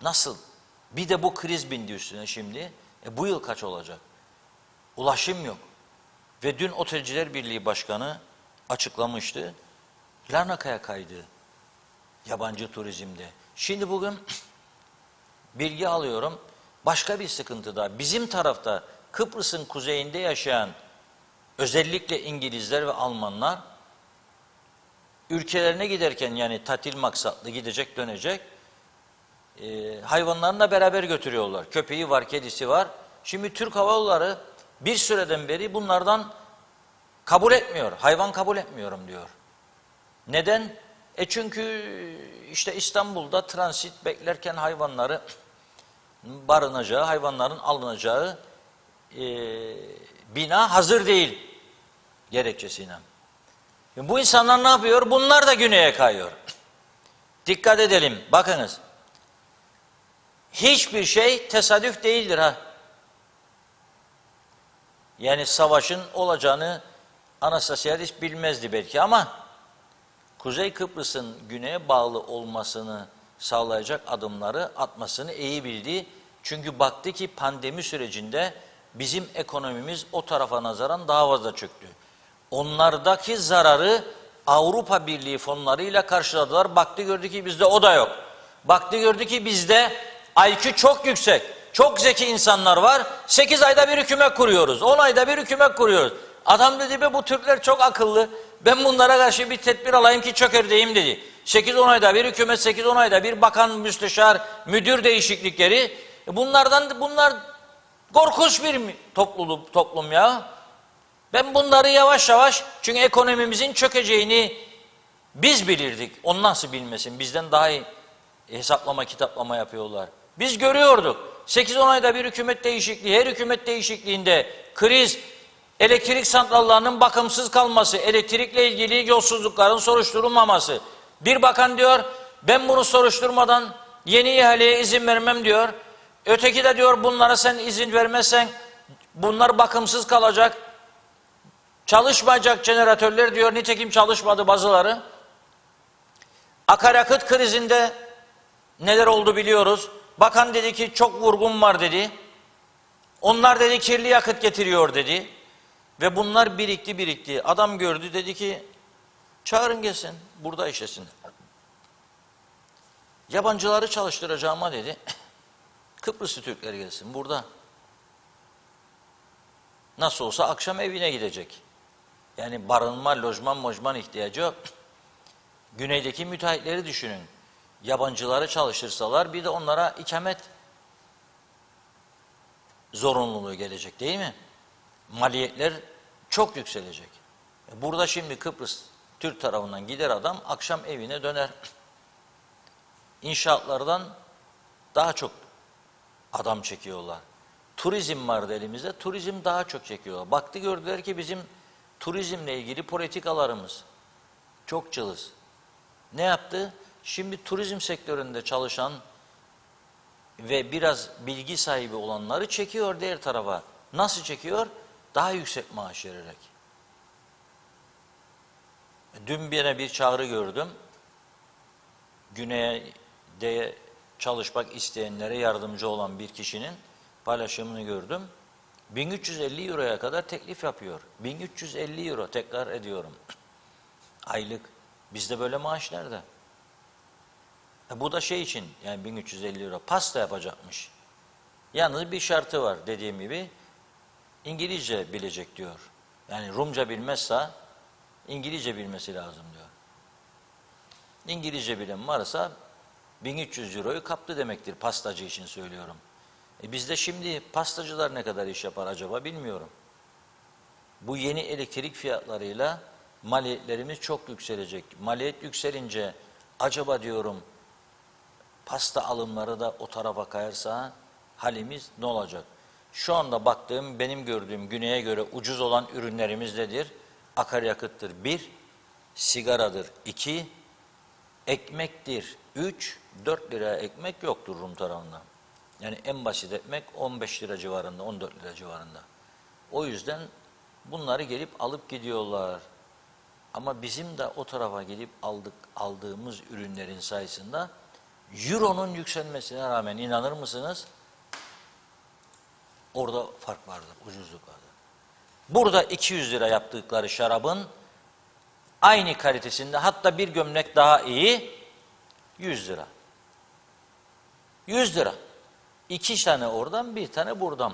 Nasıl? Bir de bu kriz bindi üstüne şimdi. Bu yıl kaç olacak? Ulaşım yok. Ve dün Otelciler Birliği Başkanı açıklamıştı. Larnaka'ya kaydı yabancı turizmde. Şimdi bugün bilgi alıyorum. Başka bir sıkıntı da. Bizim tarafta Kıbrıs'ın kuzeyinde yaşayan özellikle İngilizler ve Almanlar ülkelerine giderken yani tatil maksatlı gidecek dönecek hayvanlarını beraber götürüyorlar. Köpeği var, kedisi var. Şimdi Türk Hava Yolları bir süreden beri bunlardan kabul etmiyor. Hayvan kabul etmiyorum diyor. Neden? Çünkü işte İstanbul'da transit beklerken hayvanları barınacağı, hayvanların alınacağı bina hazır değil gerekçesiyle. Bu insanlar ne yapıyor? Bunlar da güneye kayıyor. Dikkat edelim. Bakınız. Hiçbir şey tesadüf değildir ha. Yani savaşın olacağını Anastasiadis bilmezdi belki ama Kuzey Kıbrıs'ın güneye bağlı olmasını sağlayacak adımları atmasını iyi bildi. Çünkü baktı ki pandemi sürecinde bizim ekonomimiz o tarafa nazaran daha fazla çöktü. Onlardaki zararı Avrupa Birliği fonlarıyla karşıladılar. Baktı gördü ki bizde o da yok. Baktı gördü ki bizde IQ çok yüksek. Çok zeki insanlar var. 8 ayda bir hükümet kuruyoruz. 10 ayda bir hükümet kuruyoruz. Adam dedi be bu Türkler çok akıllı. Ben bunlara karşı bir tedbir alayım ki çökerdeyim dedi. 8-10 ayda bir hükümet, 8-10 ayda bir bakan, müsteşar, müdür değişiklikleri. Bunlar korkunç bir toplum ya. Ben bunları yavaş yavaş çünkü ekonomimizin çökeceğini biz bilirdik. Onu nasıl bilmesin? Bizden daha iyi hesaplama, kitaplama yapıyorlar. Biz görüyorduk. 8-10 ayda bir hükümet değişikliği, her hükümet değişikliğinde kriz, elektrik santrallarının bakımsız kalması, elektrikle ilgili yolsuzlukların soruşturulmaması. Bir bakan diyor, ben bunu soruşturmadan yeni ihaleye izin vermem diyor. Öteki de diyor, bunlara sen izin vermezsen bunlar bakımsız kalacak. Çalışmayacak jeneratörler diyor, nitekim çalışmadı bazıları. Akaryakıt krizinde neler oldu biliyoruz. Bakan dedi ki çok vurgun var dedi. Onlar dedi kirli yakıt getiriyor dedi. Ve bunlar birikti. Adam gördü dedi ki çağırın gelsin burada işlesin. Yabancıları çalıştıracağıma dedi. Kıbrıslı Türkler gelsin burada. Nasıl olsa akşam evine gidecek. Yani barınma, lojman ihtiyacı yok. Güneydeki müteahhitleri düşünün. Yabancıları çalıştırsalar bir de onlara ikamet zorunluluğu gelecek değil mi? Maliyetler çok yükselecek. Burada şimdi Kıbrıs Türk tarafından gider adam akşam evine döner. İnşaatlardan daha çok adam çekiyorlar. Turizm vardı elimizde, turizm daha çok çekiyorlar. Baktı gördüler ki bizim turizmle ilgili politikalarımız çok cılız. Ne yaptı? Şimdi turizm sektöründe çalışan ve biraz bilgi sahibi olanları çekiyor diğer tarafa. Nasıl çekiyor? Daha yüksek maaş vererek. Dün bir çağrı gördüm. Güney'de çalışmak isteyenlere yardımcı olan bir kişinin paylaşımını gördüm. 1350 euroya kadar teklif yapıyor. 1350 euro, tekrar ediyorum. Aylık. Bizde böyle maaş nerede? Bu da şey için, yani 1350 euro pasta yapacakmış. Yalnız bir şartı var, dediğim gibi İngilizce bilecek diyor. Yani Rumca bilmezse İngilizce bilmesi lazım diyor. İngilizce bilen varsa 1300 euroyu kaptı demektir, pastacı için söylüyorum. Bizde şimdi pastacılar ne kadar iş yapar acaba bilmiyorum. Bu yeni elektrik fiyatlarıyla maliyetlerimiz çok yükselecek. Maliyet yükselince acaba diyorum pasta alımları da o tarafa kayarsa halimiz ne olacak? Şu anda baktığım, benim gördüğüm güneye göre ucuz olan ürünlerimiz nedir? Akaryakıttır 1, sigaradır 2, ekmektir 3, 4 liraya ekmek yoktur Rum tarafında. Yani en basit ekmek 15 lira civarında, 14 lira civarında. O yüzden bunları gelip alıp gidiyorlar. Ama bizim de o tarafa gelip aldığımız ürünlerin sayısında Euro'nun yükselmesine rağmen inanır mısınız? Orada fark vardır, ucuzluk vardır. Burada 200 lira yaptıkları şarabın aynı kalitesinde, hatta bir gömlek daha iyi 100 lira. 100 lira. 2 tane oradan, bir tane buradan.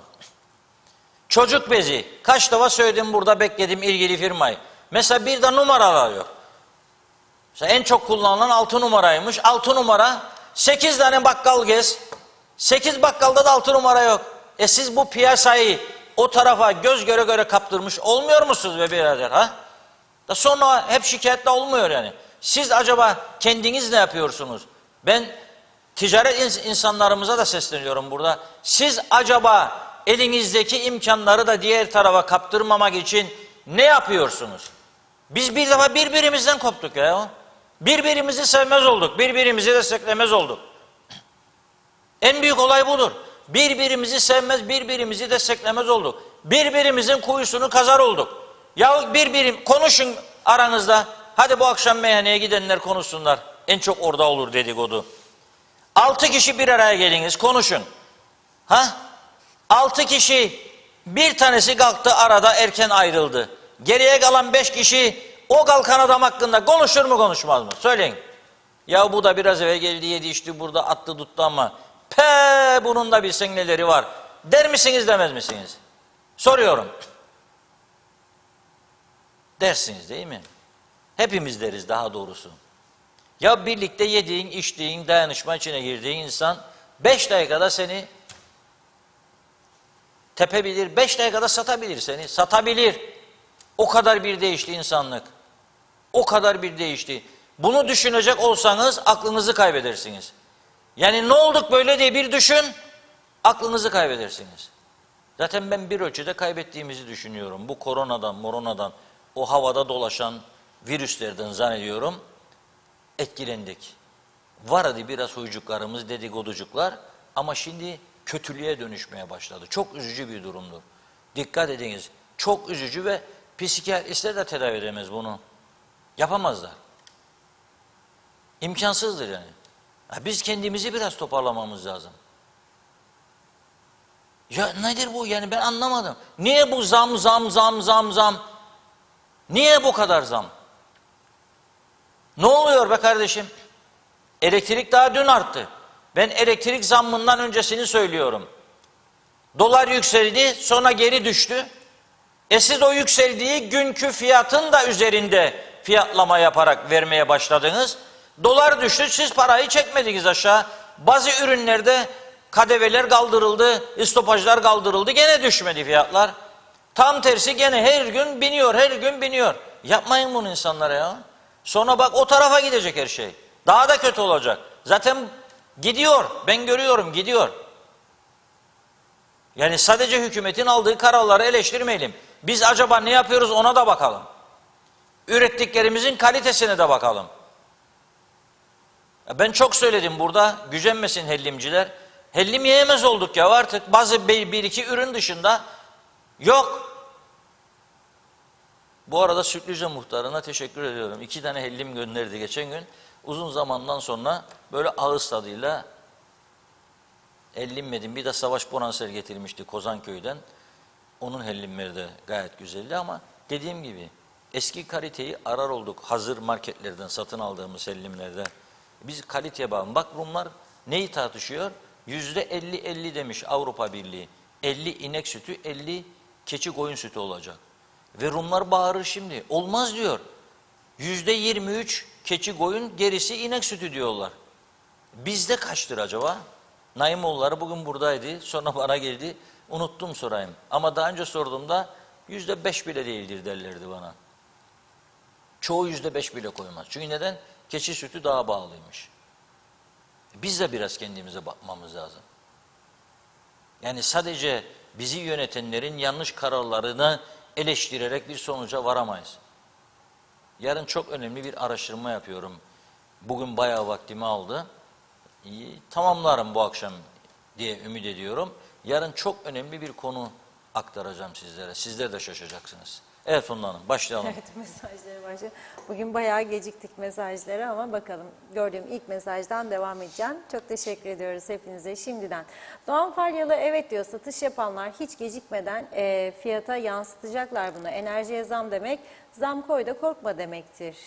Çocuk bezi. Kaç defa söyledim burada, bekledim ilgili firmayı. Mesela bir de numaralar yok. Mesela en çok kullanılan 6 numaraymış. 6 numara 8 tane bakkal gez. 8 bakkalda da 6 numara yok. Siz bu piyasayı o tarafa göz göre göre kaptırmış olmuyor musunuz be birader ha? Da sonra hep şikayetle olmuyor yani. Siz acaba kendiniz ne yapıyorsunuz? Ben ticaret insanlarımıza da sesleniyorum burada. Siz acaba elinizdeki imkanları da diğer tarafa kaptırmamak için ne yapıyorsunuz? Biz bir defa birbirimizden koptuk ya. Birbirimizi sevmez olduk. Birbirimizi desteklemez olduk. En büyük olay budur. Birbirimizi sevmez, birbirimizi desteklemez olduk. Birbirimizin kuyusunu kazar olduk. Ya konuşun aranızda. Hadi bu akşam meyhaneye gidenler konuşsunlar. En çok orada olur dedikodu. 6 kişi bir araya geliniz, konuşun. Ha? 6 kişi, bir tanesi kalktı arada, erken ayrıldı. Geriye kalan 5 kişi o kalkan adam hakkında konuşur mu konuşmaz mı? Söyleyin. Ya bu da biraz evvel geldi, yedi içti, burada attı tuttu ama bunun da bilsen neleri var. Der misiniz demez misiniz? Soruyorum. Dersiniz değil mi? Hepimiz deriz daha doğrusu. Ya birlikte yediğin, içtiğin, dayanışma içine girdiğin insan 5 dakikada seni tepebilir, 5 dakikada satabilir seni. Satabilir. O kadar bir değişti insanlık. O kadar bir değişti. Bunu düşünecek olsanız aklınızı kaybedersiniz. Yani ne olduk böyle diye bir düşün, aklınızı kaybedersiniz. Zaten ben bir ölçüde kaybettiğimizi düşünüyorum. Bu koronadan, o havada dolaşan virüslerden zannediyorum etkilendik. Vardı biraz huycuklarımız, dedikoducuklar ama şimdi kötülüğe dönüşmeye başladı. Çok üzücü bir durumdur. Dikkat ediniz. Çok üzücü ve psikiyatristler de tedavi edemez bunu. Yapamazlar. İmkansızdır yani. Biz kendimizi biraz toparlamamız lazım. Ya nedir bu? Yani ben anlamadım. Niye bu zam? Niye bu kadar zam? Ne oluyor be kardeşim? Elektrik daha dün arttı. Ben elektrik zammından öncesini söylüyorum. Dolar yükseldi, sonra geri düştü. Siz o yükseldiği günkü fiyatın da üzerinde fiyatlama yaparak vermeye başladınız. Dolar düştü, siz parayı çekmediniz aşağı. Bazı ürünlerde KDV'ler kaldırıldı, istopajlar kaldırıldı, gene düşmedi fiyatlar. Tam tersi gene her gün biniyor. Yapmayın bunu insanlara ya. Sonra bak o tarafa gidecek her şey. Daha da kötü olacak. Zaten gidiyor, ben görüyorum gidiyor. Yani sadece hükümetin aldığı kararları eleştirmeyelim. Biz acaba ne yapıyoruz ona da bakalım. Ürettiklerimizin kalitesine de bakalım. Ben çok söyledim burada, gücenmesin hellimciler. Hellim yiyemez olduk ya artık. Bazı bir iki ürün dışında Yok. Bu arada Sütlüce muhtarına teşekkür ediyorum. 2 tane hellim gönderdi geçen gün. Uzun zamandan sonra böyle ağız tadıyla hellimmedim. Bir de Savaş Bonansel getirmişti Kozanköy'den. Onun hellimleri de gayet güzeldi ama dediğim gibi eski kaliteyi arar olduk hazır marketlerden satın aldığımız hellimlerde. Biz kaliteye bağlı. Bak Rumlar neyi tartışıyor? %50-50 demiş Avrupa Birliği. 50 inek sütü, 50 keçi koyun sütü olacak. Ve Rumlar bağırır şimdi. Olmaz diyor. %23 keçi koyun, gerisi inek sütü diyorlar. Bizde kaçtır acaba? Naimoğulları bugün buradaydı. Sonra bana geldi. Unuttum sorayım. Ama daha önce sorduğumda %5 bile değildir derlerdi bana. Çoğu %5 bile koymaz. Çünkü neden? Keçi sütü daha bağlıymış. Biz de biraz kendimize bakmamız lazım. Yani sadece bizi yönetenlerin yanlış kararlarını eleştirerek bir sonuca varamayız. Yarın çok önemli bir araştırma yapıyorum. Bugün bayağı vaktimi aldı. Tamamlarım bu akşam diye ümit ediyorum. Yarın çok önemli bir konu aktaracağım sizlere. Sizler de şaşacaksınız. Evet Funda Hanım, başlayalım. Evet, mesajlara başlayalım. Bugün bayağı geciktik mesajlara ama bakalım, gördüğüm ilk mesajdan devam edeceğim. Çok teşekkür ediyoruz hepinize şimdiden. Doğan Falyalı evet diyor, satış yapanlar hiç gecikmeden fiyata yansıtacaklar bunu. Enerjiye zam demek, zam koy da korkma demektir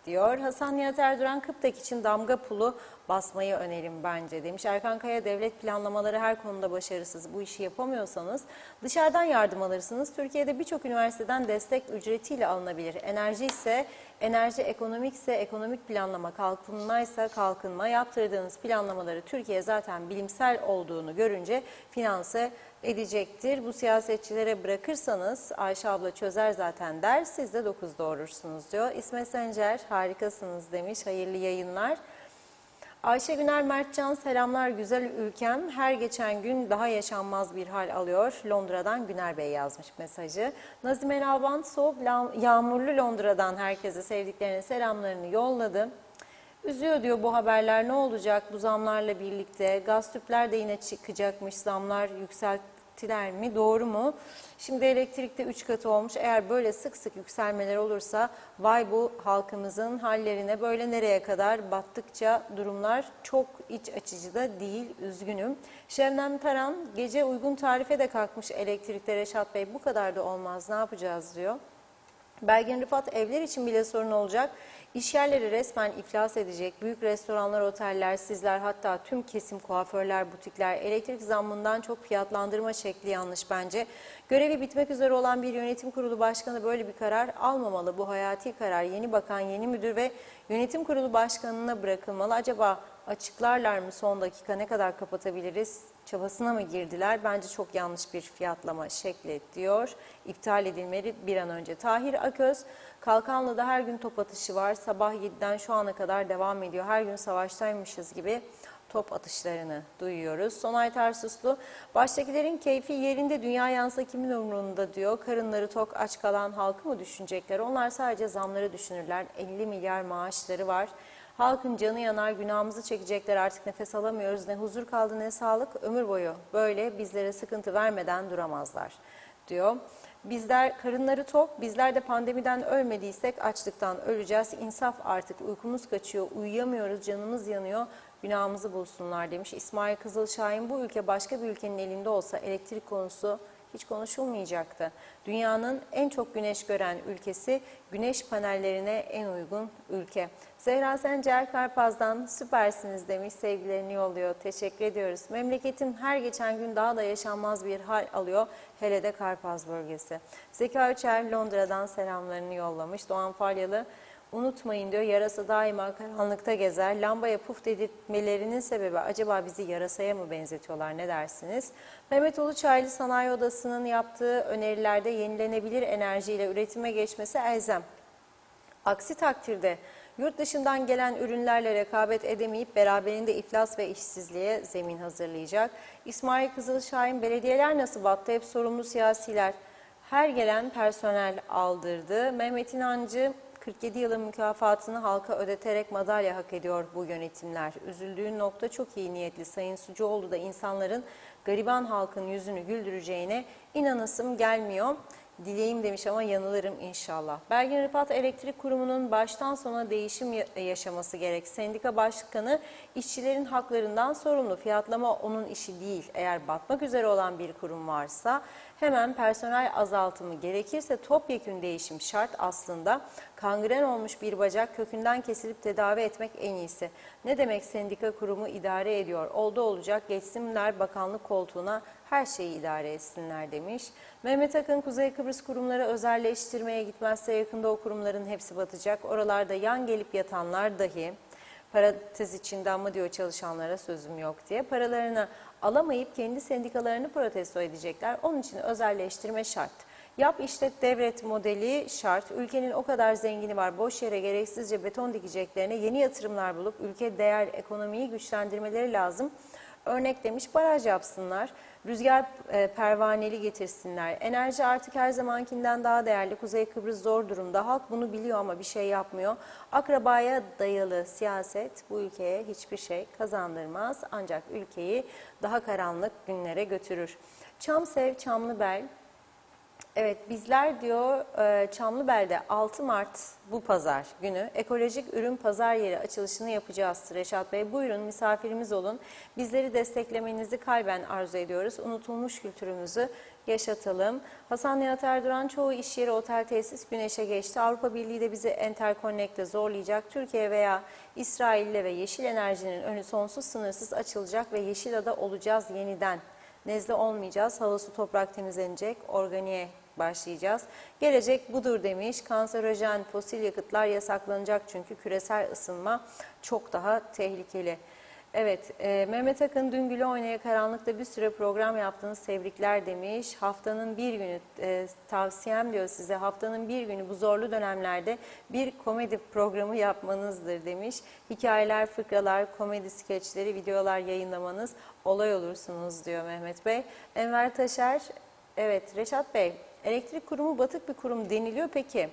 diyor. Hasan Nihat Erduran, Kıptek için damga pulu basmayı önerim bence demiş. Erkan Kaya, devlet planlamaları her konuda başarısız. Bu işi yapamıyorsanız dışarıdan yardım alırsınız. Türkiye'de birçok üniversiteden destek ücretiyle alınabilir. Enerji ise enerji, ekonomikse ekonomik planlama, kalkınmaysa kalkınma. Yaptırdığınız planlamaları Türkiye zaten bilimsel olduğunu görünce finanse edecektir. Bu siyasetçilere bırakırsanız Ayşe abla çözer zaten der. Siz de 9 doğurursunuz diyor. İsmet Sencer, harikasınız demiş. Hayırlı yayınlar. Ayşe Güner Mertcan, selamlar güzel ülkem. Her geçen gün daha yaşanmaz bir hal alıyor. Londra'dan Güner Bey yazmış mesajı. Nazime Nalban, soğuk yağmurlu Londra'dan herkese sevdiklerine selamlarını yolladı. Üzüyor diyor bu haberler, ne olacak bu zamlarla birlikte? Gaz tüpler de yine çıkacakmış, zamlar yükselttiler mi, doğru mu? Şimdi elektrikte 3 katı olmuş, eğer böyle sık sık yükselmeler olursa vay bu halkımızın hallerine, böyle nereye kadar? Battıkça durumlar çok iç açıcı da değil, üzgünüm. Şebnem Taran, gece uygun tarife de kalkmış elektrikte Reşat Bey, bu kadar da olmaz, ne yapacağız diyor. Belgin Rıfat, evler için bile sorun olacak. İş yerleri resmen iflas edecek. Büyük restoranlar, oteller, sizler, hatta tüm kesim, kuaförler, butikler, elektrik zammından çok fiyatlandırma şekli yanlış bence. Görevi bitmek üzere olan bir yönetim kurulu başkanı böyle bir karar almamalı. Bu hayati karar yeni bakan, yeni müdür ve yönetim kurulu başkanına bırakılmalı. Acaba açıklarlar mı son dakika, ne kadar kapatabiliriz çabasına mı girdiler? Bence çok yanlış bir fiyatlama şekli diyor. İptal edilmeli bir an önce. Tahir Aköz, Kalkanlı'da her gün top atışı var. Sabah 7'den şu ana kadar devam ediyor. Her gün savaştaymışız gibi top atışlarını duyuyoruz. Sonay Tarsuslu, baştakilerin keyfi yerinde, dünya yansa kimin umurunda diyor. Karınları tok aç kalan halkı mı düşünecekler? Onlar sadece zamları düşünürler. 50 milyar maaşları var. Halkın canı yanar, günahımızı çekecekler, artık nefes alamıyoruz. Ne huzur kaldı ne sağlık, ömür boyu böyle bizlere sıkıntı vermeden duramazlar diyor. Bizler karınları tok, bizler de pandemiden ölmediysek açlıktan öleceğiz. İnsaf artık, uykumuz kaçıyor, uyuyamıyoruz, canımız yanıyor, günahımızı bulsunlar demiş. İsmail Kızılşahin, bu ülke başka bir ülkenin elinde olsa elektrik konusu hiç konuşulmayacaktı. Dünyanın en çok güneş gören ülkesi, güneş panellerine en uygun ülke. Zehra Sencer Karpaz'dan süpersiniz demiş, sevgilerini yolluyor. Teşekkür ediyoruz. Memleketim her geçen gün daha da yaşanmaz bir hal alıyor. Hele de Karpaz bölgesi. Zeki Öçer Londra'dan selamlarını yollamış. Doğan Falyalı, unutmayın diyor, yarasa daima karanlıkta gezer. Lambaya puf dedirtmelerinin sebebi acaba bizi yarasaya mı benzetiyorlar, ne dersiniz? Mehmet Uluçaylı, Sanayi Odası'nın yaptığı önerilerde yenilenebilir enerjiyle üretime geçmesi elzem. Aksi takdirde yurt dışından gelen ürünlerle rekabet edemeyip beraberinde iflas ve işsizliğe zemin hazırlayacak. İsmail Kızılşahin, belediyeler nasıl battı? Hep sorumlu siyasiler. Her gelen personel aldırdı. Mehmet İnancı, 47 yılın mükafatını halka ödeterek madalya hak ediyor bu yönetimler. Üzüldüğün nokta çok iyi niyetli Sayın Sucuoğlu da insanların, gariban halkın yüzünü güldüreceğine inanasım gelmiyor. Dileğim demiş ama yanılırım inşallah. Belgin Rıfat Elektrik Kurumu'nun baştan sona değişim yaşaması gerek. Sendika başkanı işçilerin haklarından sorumlu. Fiyatlama onun işi değil. Eğer batmak üzere olan bir kurum varsa hemen personel azaltımı gerekirse topyekün değişim şart aslında. Kangren olmuş bir bacak kökünden kesilip tedavi etmek en iyisi. Ne demek sendika kurumu idare ediyor? Oldu olacak geçsinler bakanlık koltuğuna, her şeyi idare etsinler demiş. Mehmet Akın Kuzey Kıbrıs kurumları özelleştirmeye gitmezse yakında o kurumların hepsi batacak. Oralarda yan gelip yatanlar dahi, parantez içinde ama diyor çalışanlara sözüm yok diye, paralarını alamayıp kendi sendikalarını protesto edecekler. Onun için özelleştirme şart. Yap işlet devret modeli şart. Ülkenin o kadar zengini var. Boş yere gereksizce beton dikeceklerine yeni yatırımlar bulup ülke değer ekonomiyi güçlendirmeleri lazım. Örnek demiş, baraj yapsınlar, rüzgar pervaneli getirsinler. Enerji artık her zamankinden daha değerli. Kuzey Kıbrıs zor durumda. Halk bunu biliyor ama bir şey yapmıyor. Akrabaya dayalı siyaset bu ülkeye hiçbir şey kazandırmaz. Ancak ülkeyi daha karanlık günlere götürür. Çamsev Çamlıbel. Evet, bizler diyor Çamlıbel'de 6 Mart bu pazar günü ekolojik ürün pazar yeri açılışını yapacağız. Reşat Bey buyurun misafirimiz olun. Bizleri desteklemenizi kalben arzu ediyoruz. Unutulmuş kültürümüzü yaşatalım. Hasan Nihat Erduran çoğu iş yeri otel tesis güneşe geçti. Avrupa Birliği de bizi Enterconnect'e zorlayacak. Türkiye veya İsrail'le ve yeşil enerjinin önü sonsuz sınırsız açılacak ve Yeşilada olacağız yeniden. Nezle olmayacağız, havası toprak temizlenecek, organiğe başlayacağız. Gelecek budur demiş. Kanserojen fosil yakıtlar yasaklanacak çünkü küresel ısınma çok daha tehlikeli. Evet, Mehmet Akın dün güle oynaya karanlıkta bir süre program yaptınız, tebrikler demiş. Haftanın bir günü, tavsiyem diyor size, haftanın bir günü bu zorlu dönemlerde bir komedi programı yapmanızdır demiş. Hikayeler, fıkralar, komedi skeçleri, videolar yayınlamanız olay olursunuz diyor Mehmet Bey. Enver Taşer, evet Reşat Bey, elektrik kurumu batık bir kurum deniliyor peki.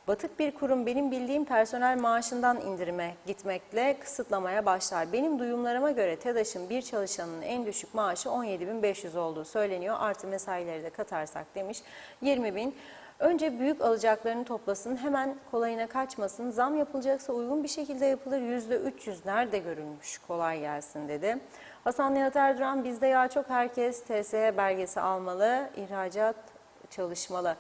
Batık bir kurum benim bildiğim personel maaşından indirime gitmekle kısıtlamaya başlar. Benim duyumlarıma göre TEDAŞ'ın bir çalışanının en düşük maaşı 17.500 olduğu söyleniyor. Artı mesaileri de katarsak demiş 20.000. Önce büyük alacaklarını toplasın, hemen kolayına kaçmasın. Zam yapılacaksa uygun bir şekilde yapılır. %300 nerede görülmüş? Kolay gelsin dedi. Hasan Nihat Erduran bizde yağ çok, herkes TSE belgesi almalı, ihracat çalışmalı.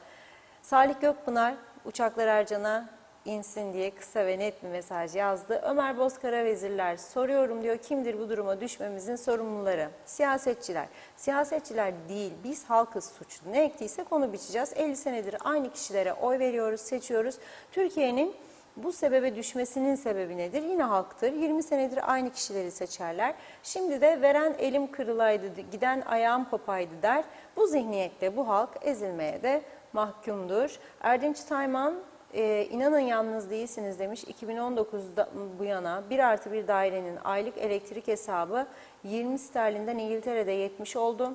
Salih Gökpınar uçaklar Ercan'a insin diye kısa ve net bir mesaj yazdı. Ömer Bozkara vezirler soruyorum diyor, kimdir bu duruma düşmemizin sorumluları? Siyasetçiler. Siyasetçiler değil, biz halkız suçlu. Ne ektiysek onu biçeceğiz. 50 senedir aynı kişilere oy veriyoruz, seçiyoruz. Türkiye'nin bu sebebe düşmesinin sebebi nedir? Yine halktır. 20 senedir aynı kişileri seçerler. Şimdi de veren elim kırılaydı, giden ayağım kopaydı der. Bu zihniyette bu halk ezilmeye de mahkumdur. Erdinç Tayman, inanın yalnız değilsiniz demiş. 2019'da bu yana 1+1 dairenin aylık elektrik hesabı 20 sterlinden İngiltere'de 70 oldu.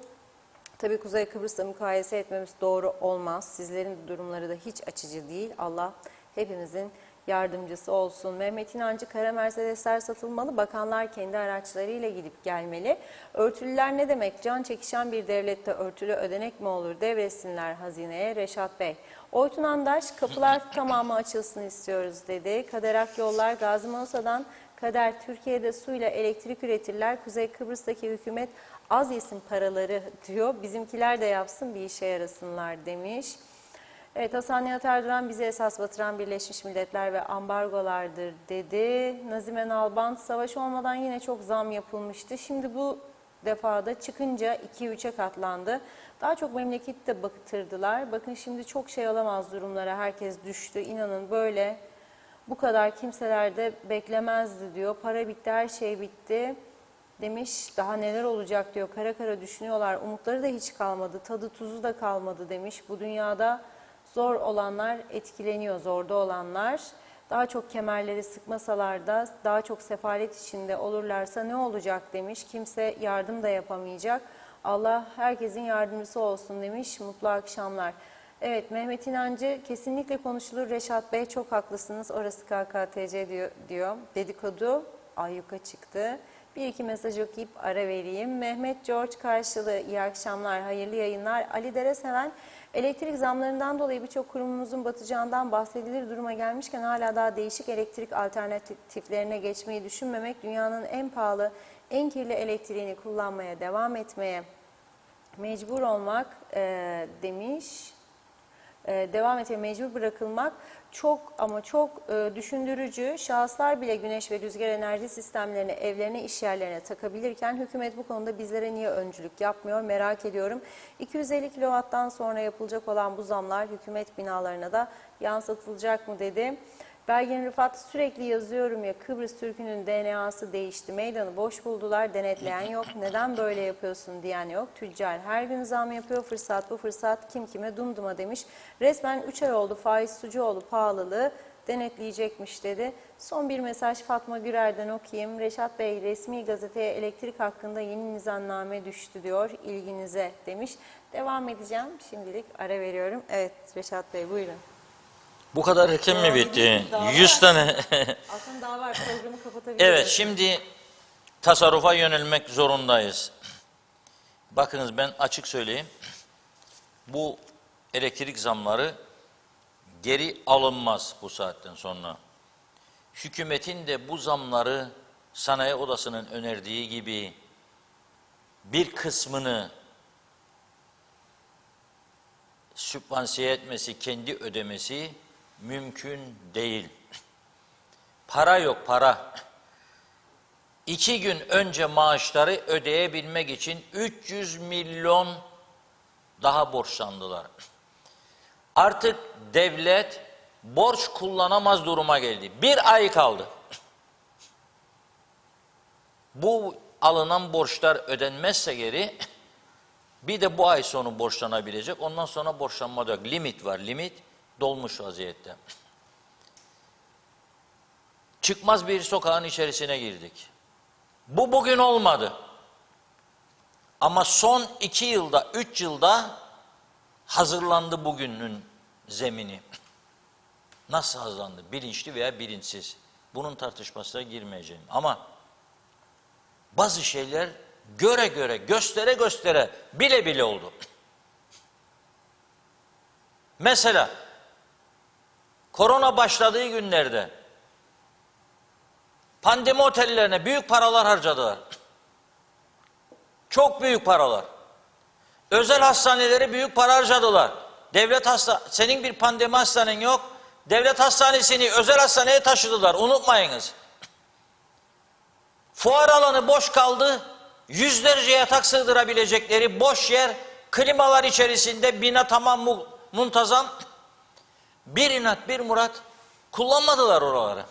Tabii Kuzey Kıbrıs'la mukayese etmemiz doğru olmaz. Sizlerin durumları da hiç açıcı değil. Allah hepimizin yardımcısı olsun. Mehmet İnancı, kara Mercedesler satılmalı, bakanlar kendi araçlarıyla gidip gelmeli. Örtülüler ne demek? Can çekişen bir devlette örtülü ödenek mi olur? Devretsinler hazineye. Reşat Bey. Oytun Andaş, kapılar tamamı açılsın istiyoruz dedi. Kader Akyollar, Gazi Mausa'dan Kader, Türkiye'de suyla elektrik üretirler. Kuzey Kıbrıs'taki hükümet az yesin paraları diyor. Bizimkiler de yapsın, bir işe yarasınlar demiş. Evet, Hasan Nihat Erduran bizi esas batıran Birleşmiş Milletler ve ambargolardır dedi. Nazime Nalbant, savaş olmadan yine çok zam yapılmıştı. Şimdi bu defada çıkınca 2-3'e katlandı. Daha çok memleketi de batırdılar. Bakın şimdi çok şey alamaz durumlara herkes düştü. İnanın böyle bu kadar kimseler de beklemezdi diyor. Para bitti, her şey bitti demiş. Daha neler olacak diyor. Kara kara düşünüyorlar. Umutları da hiç kalmadı. Tadı tuzu da kalmadı demiş. Bu dünyada zor olanlar etkileniyor, zorda olanlar. Daha çok kemerleri sıkmasalar da daha çok sefalet içinde olurlarsa ne olacak demiş. Kimse yardım da yapamayacak. Allah herkesin yardımcısı olsun demiş. Mutlu akşamlar. Evet, Mehmet İnancı kesinlikle konuşulur. Reşat Bey çok haklısınız. Orası KKTC diyor. Dedikodu ayyuka çıktı. Bir iki mesaj okuyup ara vereyim. Mehmet George karşılığı iyi akşamlar, hayırlı yayınlar. Ali Dereseven, elektrik zamlarından dolayı birçok kurumumuzun batacağından bahsedilir duruma gelmişken hala daha değişik elektrik alternatiflerine geçmeyi düşünmemek, dünyanın en pahalı, en kirli elektriğini kullanmaya devam etmeye mecbur olmak demiş. Devam etmeye mecbur bırakılmak çok ama çok düşündürücü. Şahıslar bile güneş ve rüzgar enerji sistemlerini evlerine, iş yerlerine takabilirken hükümet bu konuda bizlere niye öncülük yapmıyor merak ediyorum. 250 kW'dan sonra yapılacak olan bu zamlar hükümet binalarına da yansıtılacak mı dedi. Belgin Rıfat, sürekli yazıyorum ya, Kıbrıs Türk'ünün DNA'sı değişti. Meydanı boş buldular, denetleyen yok. Neden böyle yapıyorsun diyen yok. Tüccar her gün zam yapıyor. Fırsat bu fırsat, kim kime dumduma demiş. Resmen 3 ay oldu faiz Sucuoğlu pahalılığı denetleyecekmiş dedi. Son bir mesaj Fatma Gürer'den okuyayım. Reşat Bey, resmi gazeteye elektrik hakkında yeni nizamname düştü diyor, ilginize demiş. Devam edeceğim. Şimdilik ara veriyorum. Evet Reşat Bey, buyurun. Bu kadar erken mi bitti? Daha 100 tane. Aslında daha var, programı kapatabiliriz. Evet, şimdi tasarrufa yönelmek zorundayız. Bakınız, ben açık söyleyeyim. Bu elektrik zamları geri alınmaz bu saatten sonra. Hükümetin de bu zamları Sanayi Odası'nın önerdiği gibi bir kısmını sübvansiye etmesi, kendi ödemesi mümkün değil. Para yok, para. 2 gün önce maaşları ödeyebilmek için 300 milyon daha borçlandılar. Artık devlet borç kullanamaz duruma geldi. 1 ay kaldı. Bu alınan borçlar ödenmezse geri, bir de bu ay sonu borçlanabilecek. Ondan sonra borçlanma da yok. Limit var. Limit dolmuş vaziyette. Çıkmaz bir sokağın içerisine girdik. Bu bugün olmadı. Ama son 2 yılda, 3 yılda hazırlandı bugünün zemini. Nasıl hazırlandı? Bilinçli veya bilinçsiz. Bunun tartışmasına girmeyeceğim. Ama bazı şeyler göre göre, göstere göstere, bile bile oldu. Mesela korona başladığı günlerde pandemi otellerine büyük paralar harcadılar. Çok büyük paralar. Özel hastanelere büyük para harcadılar. Senin bir pandemi hastanen yok. Devlet hastanesini özel hastaneye taşıdılar. Unutmayınız. Fuar alanı boş kaldı. Yüzlerce yatak sığdırabilecekleri boş yer, klimalar içerisinde bina tamam muntazam. Bir inat bir murat kullanmadılar oraları.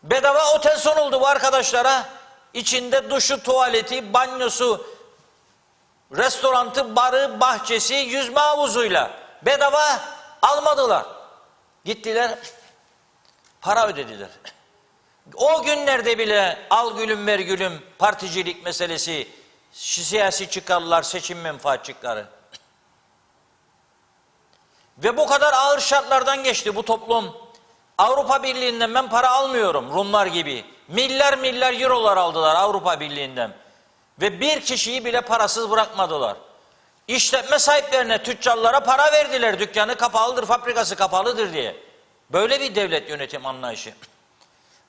Bedava otel sunuldu bu arkadaşlara. İçinde duşu, tuvaleti, banyosu, restorantı, barı, bahçesi, yüzme havuzuyla bedava almadılar. Gittiler, para ödediler. O günlerde bile al gülüm ver gülüm, particilik meselesi, siyasi çıkarlar, seçim menfaatçıkları. Ve bu kadar ağır şartlardan geçti bu toplum. Avrupa Birliği'nden ben para almıyorum Rumlar gibi. Milyar milyar eurolar aldılar Avrupa Birliği'nden. Ve bir kişiyi bile parasız bırakmadılar. İşletme sahiplerine, tüccarlara para verdiler. Dükkanı kapalıdır, fabrikası kapalıdır diye. Böyle bir devlet yönetim anlayışı.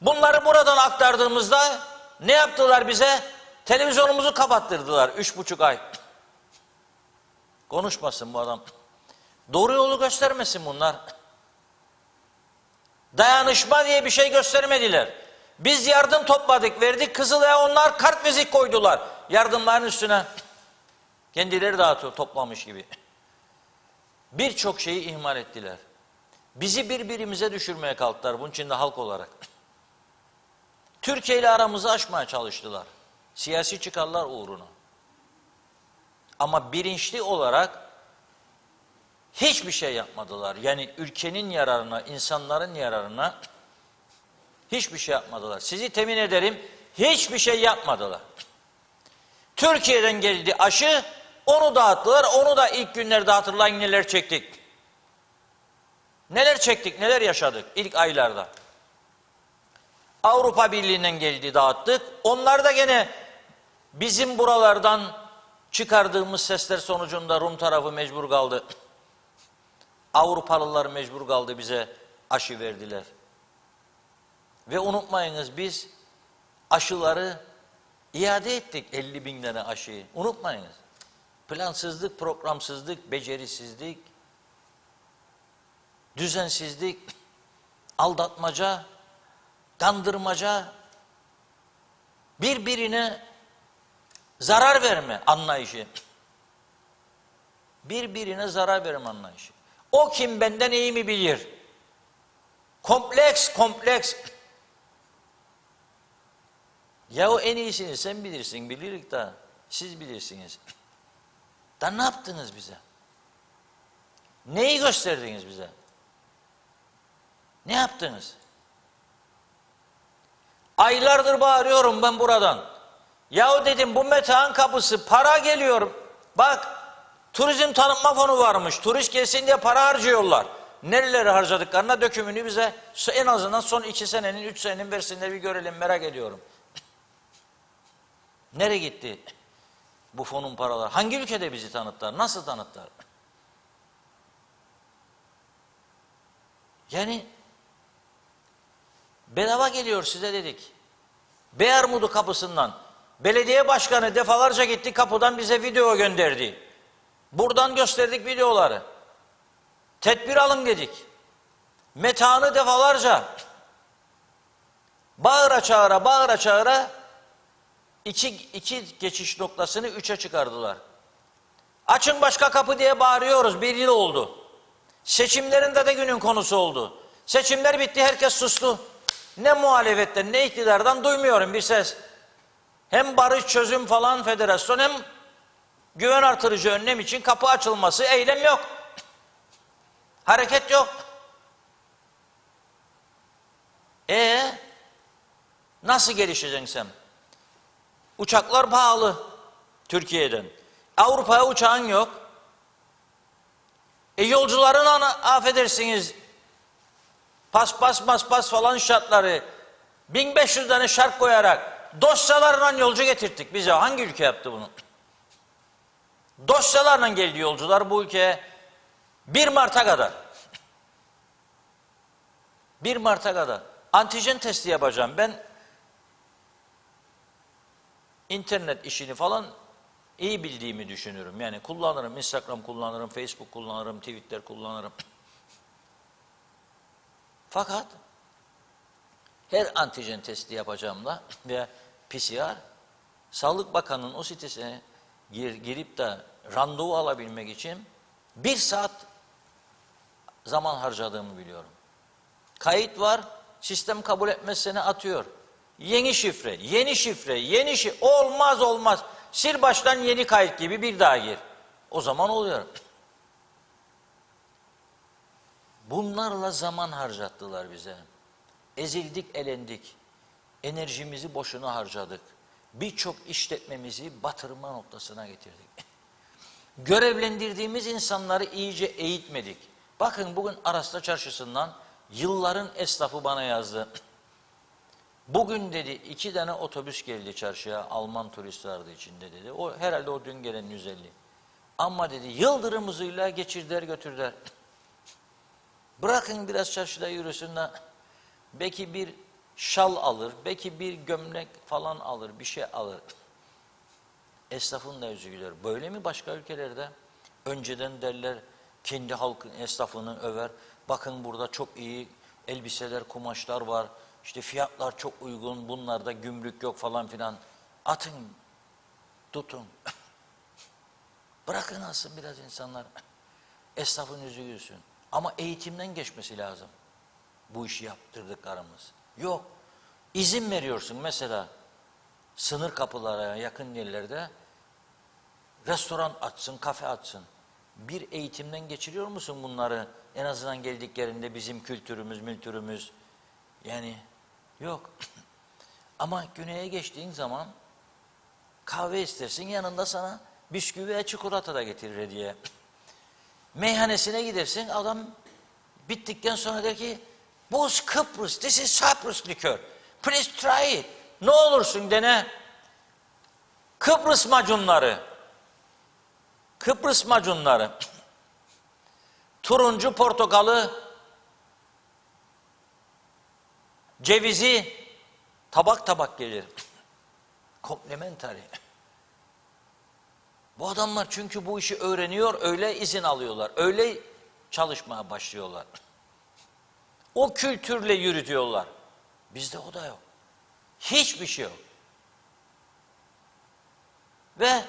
Bunları buradan aktardığımızda ne yaptılar bize? Televizyonumuzu kapattırdılar 3,5 ay. Konuşmasın bu adam. Doğru yolu göstermesin bunlar. Dayanışma diye bir şey göstermediler. Biz yardım topladık, verdik Kızılay'a, onlar kartvizik koydular yardımların üstüne. Kendileri dağıtıyor, toplamış gibi. Birçok şeyi ihmal ettiler. Bizi birbirimize düşürmeye kalktılar, bunun için de halk olarak. Türkiye ile aramızı aşmaya çalıştılar. Siyasi çıkarlar uğruna. Ama bilinçli olarak hiçbir şey yapmadılar. Yani ülkenin yararına, insanların yararına hiçbir şey yapmadılar. Sizi temin ederim, hiçbir şey yapmadılar. Türkiye'den geldi aşı, onu dağıttılar. Onu da ilk günlerde hatırlayın neler çektik. Neler çektik, neler yaşadık ilk aylarda. Avrupa Birliği'nden geldi, dağıttık. Onlar da gene bizim buralardan çıkardığımız sesler sonucunda Rum tarafı mecbur kaldı. Avrupalılar mecbur kaldı, bize aşı verdiler. Ve unutmayınız, biz aşıları iade ettik, 50 bin tane aşıyı. Unutmayınız. Plansızlık, programsızlık, becerisizlik, düzensizlik, aldatmaca, kandırmaca, birbirine zarar verme anlayışı. Birbirine zarar verme anlayışı. O kim benden iyi mi bilir? Kompleks, kompleks. Ya o en iyisini sen bilirsin, bilirik de siz bilirsiniz. Da ne yaptınız bize? Neyi gösterdiniz bize? Ne yaptınız? Aylardır bağırıyorum ben buradan. Yahu dedim, bu metan kapısı, para geliyor. Bak, turizm tanıtma fonu varmış. Turist gelsin diye para harcıyorlar. Nerelere harcadıklarına dökümünü bize en azından son 2 senenin, 3 senenin versinler, bir görelim, merak ediyorum. Nereye gitti bu fonun paraları? Hangi ülkede bizi tanıttılar? Nasıl tanıttılar? Yani bedava geliyor size dedik. Beyarmudu kapısından. Belediye başkanı defalarca gitti, kapıdan bize video gönderdi. Buradan gösterdik videoları. Tedbir alın dedik. Metanı defalarca bağıra çağıra, bağıra çağıra iki geçiş noktasını 3'e çıkardılar. Açın başka kapı diye bağırıyoruz. 1 yıl oldu. Seçimlerinde de günün konusu oldu. Seçimler bitti, herkes sustu. Ne muhalefetten ne iktidardan duymuyorum bir ses. Hem barış çözüm falan federasyon, hem güven artırıcı önlem için kapı açılması, eylem yok. Hareket yok. Nasıl gelişeceksin sen? Uçaklar pahalı Türkiye'den. Avrupa'ya uçağın yok. Yolcuların affedersiniz pas falan şartları, 1500 tane şart koyarak dosyalarla yolcu getirttik bize. Hangi ülke yaptı bunu? Dosyalarla geldi yolcular bu ülkeye 1 Mart'a kadar. 1 Mart'a kadar. Antijen testi yapacağım. Ben internet işini falan iyi bildiğimi düşünüyorum. Yani kullanırım, Instagram kullanırım, Facebook kullanırım, Twitter kullanırım. Fakat her antijen testi yapacağımda veya PCR, Sağlık Bakanı'nın o sitesine girip de randevu alabilmek için 1 saat zaman harcadığımı biliyorum. Kayıt var, sistem kabul etmezse atıyor. Yeni şifre, yeni şifre, yeni şifre, olmaz. Sil baştan yeni kayıt gibi bir daha gir. O zaman oluyor. Bunlarla zaman harcattılar bize. Ezildik, elendik. Enerjimizi boşuna harcadık. Birçok işletmemizi batırma noktasına getirdik. Görevlendirdiğimiz insanları iyice eğitmedik. Bakın bugün Aras'ta Çarşısı'ndan yılların esnafı bana yazdı. Bugün dedi 2 tane otobüs geldi çarşıya, Alman turist vardı içinde dedi. O herhalde o dün gelen 150. Ama dedi yıldırım hızıyla geçirdiler götürdüler. Bırakın biraz çarşıda yürüsün de belki bir şal alır, belki bir gömlek falan alır, bir şey alır. Esnafın da yüzü güler. Böyle mi başka ülkelerde? Önceden derler, kendi halkın esnafını över. Bakın burada çok iyi elbiseler, kumaşlar var. İşte fiyatlar çok uygun, bunlarda gümrük yok falan filan. Atın, tutun. Bırakın alsın biraz insanlar. Esnafın yüzü gülsün. Ama eğitimden geçmesi lazım. Bu işi yaptırdıklarımız. Yok. İzin veriyorsun mesela sınır kapılara yakın yerlerde restoran açsın, kafe açsın. Bir eğitimden geçiriyor musun bunları? En azından geldiklerinde bizim kültürümüz, yani yok. Ama güneye geçtiğin zaman kahve istersin, yanında sana bisküvi ve çikolata da getirir hediye. Meyhanesine gidersin, adam bittikten sonra der ki, Buz Kıbrıs, this is Cyprus likör. Please try it. Ne olursun dene. Kıbrıs macunları. Kıbrıs macunları. Turuncu portakalı, cevizi tabak tabak gelir. Komplementary. Bu adamlar çünkü bu işi öğreniyor, öyle izin alıyorlar, öyle çalışmaya başlıyorlar. O kültürle yürütüyorlar. Bizde o da yok. Hiçbir şey yok. Ve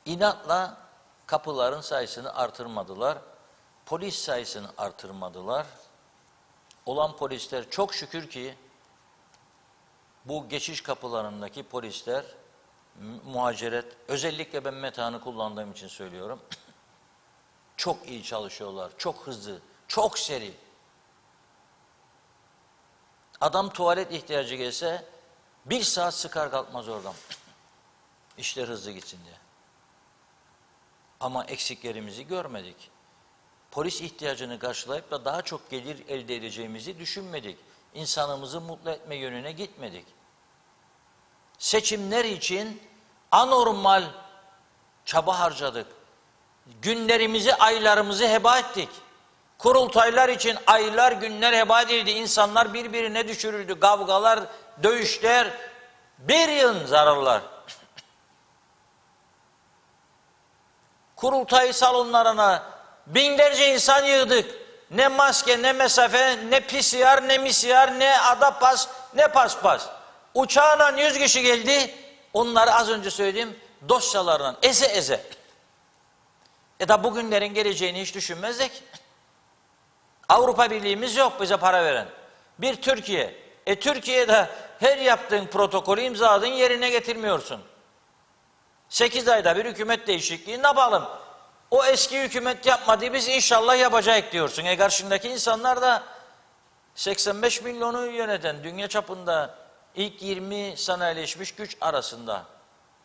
inatla kapıların sayısını artırmadılar. Polis sayısını artırmadılar. Olan polisler çok şükür ki bu geçiş kapılarındaki polisler muhaciret, özellikle ben metanı kullandığım için söylüyorum. Çok iyi çalışıyorlar, çok hızlı, çok seri. Adam tuvalet ihtiyacı gelse 1 saat sıkar kalkmaz oradan. İşler hızlı gitsin diye. Ama eksiklerimizi görmedik. Polis ihtiyacını karşılayıp da daha çok gelir elde edeceğimizi düşünmedik. İnsanımızı mutlu etme yönüne gitmedik. Seçimler için anormal çaba harcadık. Günlerimizi, aylarımızı heba ettik. Kurultaylar için aylar, günler heba edildi. İnsanlar birbirine düşürüldü. Kavgalar, dövüşler, bir yığın zararlar. Kurultay salonlarına binlerce insan yığdık. Ne maske, ne mesafe, ne PCR, ne MİSİAR, ne ADAPAS, ne paspas. Uçağla 100 kişi geldi. Onları az önce söylediğim dosyalarla eze eze. Da bugünlerin geleceğini hiç düşünmezdik. Avrupa Birliği'miz yok bize para veren. Bir Türkiye. Türkiye'de her yaptığın protokolü imzaladın, yerine getirmiyorsun. 8 ayda bir hükümet değişikliği ne yapalım? O eski hükümet yapmadı, biz inşallah yapacak diyorsun. Karşındaki insanlar da 85 milyonu yöneten dünya çapında ilk 20 sanayileşmiş güç arasında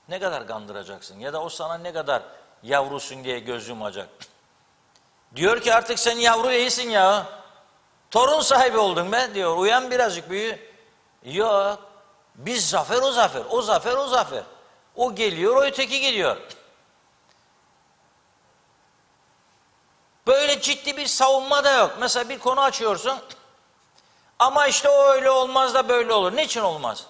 ne kadar kandıracaksın? Ya da o sana ne kadar yavrusun diye göz yumacak. Diyor ki artık sen yavru değilsin ya. Torun sahibi oldun be diyor. Uyan birazcık büyü. Yok. Biz zafer o zafer. O zafer o zafer. O geliyor o öteki gidiyor. Böyle ciddi bir savunma da yok. Mesela bir konu açıyorsun. Ama işte o öyle olmaz da böyle olur. Niçin olmaz?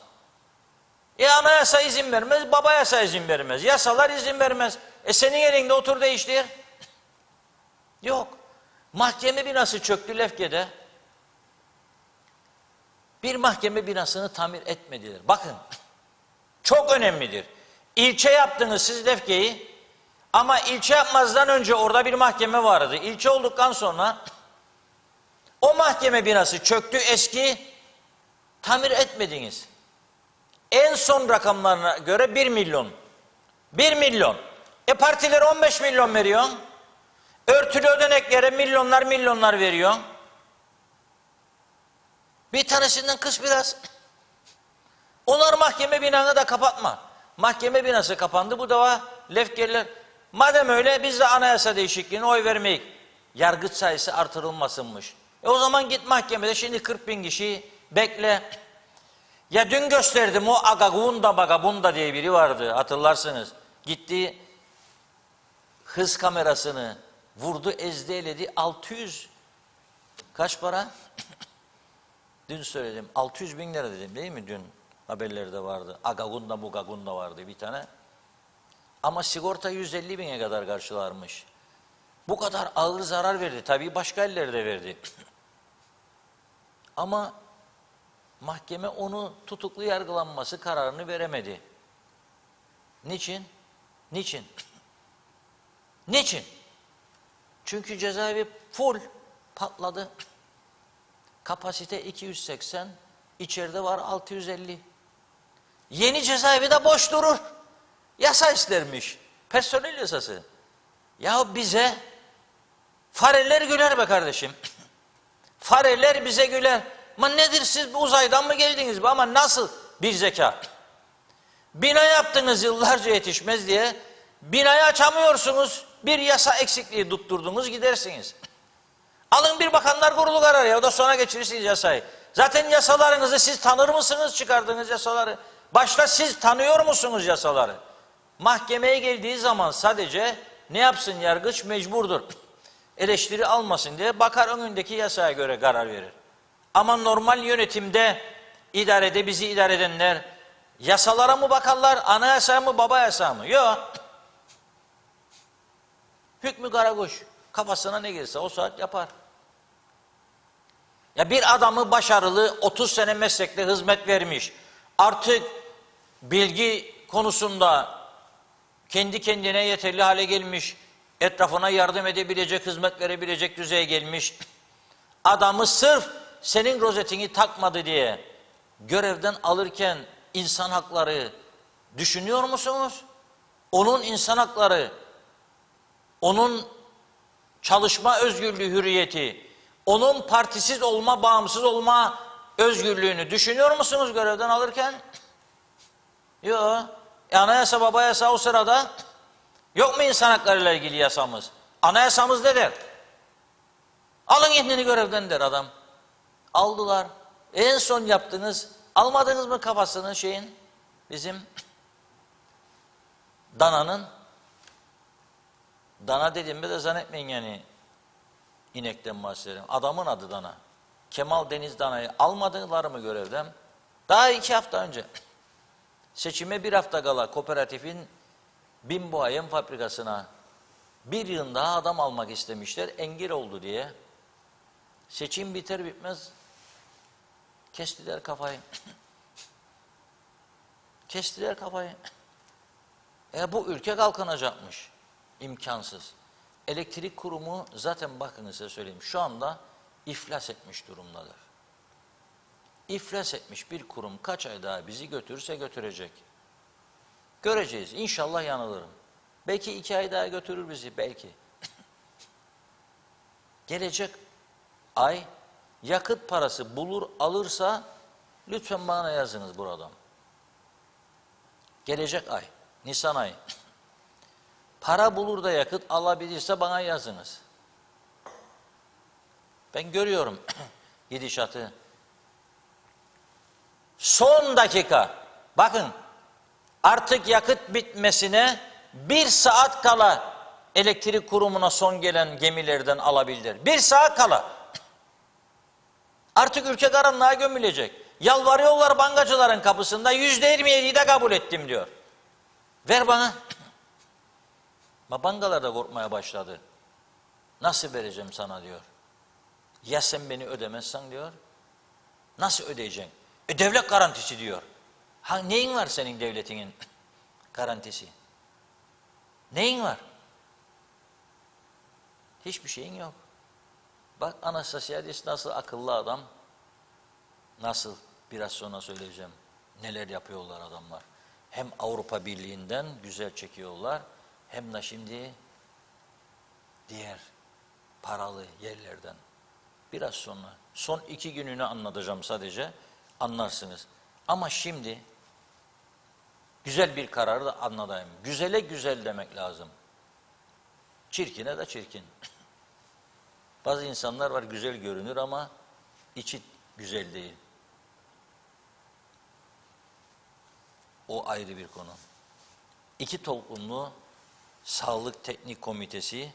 Anayasa izin vermez, baba yasa izin vermez. Yasalar izin vermez. Senin elinde otur değiştir. Yok. Mahkeme binası çöktü Lefke'de. Bir mahkeme binasını tamir etmediler. Bakın. Çok önemlidir. İlçe yaptınız siz Lefke'yi. Ama ilçe yapmazdan önce orada bir mahkeme vardı. İlçe olduktan sonra o mahkeme binası çöktü eski. Tamir etmediniz. En son rakamlarına göre 1 milyon. 1 milyon. Partiler 15 milyon veriyor. Örtülü ödeneklere milyonlar milyonlar veriyor. Bir tanesinden kıs biraz. Onlar mahkeme binanı da kapatma. Mahkeme binası kapandı. Bu defa Lefkeliler madem öyle biz de anayasa değişikliğine oy vermeyik. Yargıç sayısı artırılmasınmış. O zaman git mahkemede şimdi 40 bin kişi bekle. Ya dün gösterdim o Agagunda Bagabunda diye biri vardı hatırlarsınız. Gitti hız kamerasını vurdu ezdi eledi 600 kaç para? Dün söyledim 600 bin lira dedim değil mi dün haberlerde vardı. Agagunda Bugagunda vardı bir tane. Ama sigorta 150 bine kadar karşılarmış. Bu kadar ağır zarar verdi. Tabii başka ellerde verdi. Ama mahkeme onu tutuklu yargılanması kararını veremedi. Niçin? Niçin? Niçin? Çünkü cezaevi full patladı. Kapasite 280, içeride var 650. Yeni cezaevi de boş durur. Yasa istermiş. Personel yasası. Ya bize fareler güler be kardeşim. Fareler bize güler. Ama nedir siz uzaydan mı geldiniz be? Ama nasıl bir zeka? Bina yaptınız yıllarca yetişmez diye. Binayı açamıyorsunuz. Bir yasa eksikliği tutturdunuz gidersiniz. Alın bir bakanlar kurulu kararı ya, o da sonra geçirirsiniz yasayı. Zaten yasalarınızı siz tanır mısınız çıkardığınız yasaları? Başta siz tanıyor musunuz yasaları? Mahkemeye geldiği zaman sadece ne yapsın yargıç? Mecburdur. Eleştiri almasın diye bakar, önündeki yasaya göre karar verir. Ama normal yönetimde, idarede bizi idare edenler yasalara mı bakarlar, anayasaya mı, baba yasa mı? Yok. Hükmü karakuş. Kafasına ne gelirse o saat yapar. Ya bir adamı başarılı, 30 sene meslekte hizmet vermiş, artık bilgi konusunda kendi kendine yeterli hale gelmiş, etrafına yardım edebilecek, hizmet verebilecek düzeye gelmiş adamı sırf senin rozetini takmadı diye görevden alırken insan hakları düşünüyor musunuz? Onun insan hakları, onun çalışma özgürlüğü, hürriyeti, onun partisiz olma, bağımsız olma özgürlüğünü düşünüyor musunuz görevden alırken? Yok. Anayasa, baba yasa o sırada yok mu insan haklarıyla ilgili yasamız? Anayasamız ne der? Alın kendini görevden der adam. Aldılar. En son yaptınız, almadınız mı kafasını şeyin, bizim dananın? Dana dediğimde de zannetmeyin yani inekten bahsederim. Adamın adı Dana. Kemal Deniz Dana'yı almadılar mı görevden? Daha 2 hafta önce. Seçime 1 hafta kala kooperatifin Bimbo Yem fabrikasına 1 yıl daha adam almak istemişler. Engel oldu diye. Seçim biter bitmez kestiler kafayı. Kestiler kafayı. Bu ülke kalkınacakmış. İmkansız. Elektrik kurumu zaten bakın size söyleyeyim. Şu anda iflas etmiş durumdadır. İflas etmiş bir kurum kaç ay daha bizi götürürse götürecek. Göreceğiz. İnşallah yanılırım. Belki 2 ay daha götürür bizi. Belki. Gelecek ay yakıt parası bulur alırsa lütfen bana yazınız buradan. Gelecek ay, Nisan ayı. Para bulur da yakıt alabilirse bana yazınız. Ben görüyorum gidişatı. Son dakika, bakın artık yakıt bitmesine 1 saat kala elektrik kurumuna son gelen gemilerden alabilir. 1 saat kala. Artık ülke karanlığa gömülecek. Yalvarıyorlar bankacıların kapısında, %27'yi de kabul ettim diyor. Ver bana. Ama bankalar da korkmaya başladı. Nasıl vereceğim sana diyor. Ya sen beni ödemezsen diyor. Nasıl ödeyeceksin? Devlet garantisi diyor. Neyin var senin devletinin garantisi? Neyin var? Hiçbir şeyin yok. Bak Anastasiadis nasıl akıllı adam. Nasıl? Biraz sonra söyleyeceğim. Neler yapıyorlar adamlar. Hem Avrupa Birliği'nden güzel çekiyorlar. Hem de şimdi diğer paralı yerlerden. Biraz sonra. Son 2 gününü anlatacağım sadece. Anlarsınız. Ama şimdi güzel bir kararı da anlatayım. Güzele güzel demek lazım. Çirkine de çirkin. Bazı insanlar var güzel görünür ama içi güzel değil. O ayrı bir konu. 2 toplumlu Sağlık Teknik Komitesi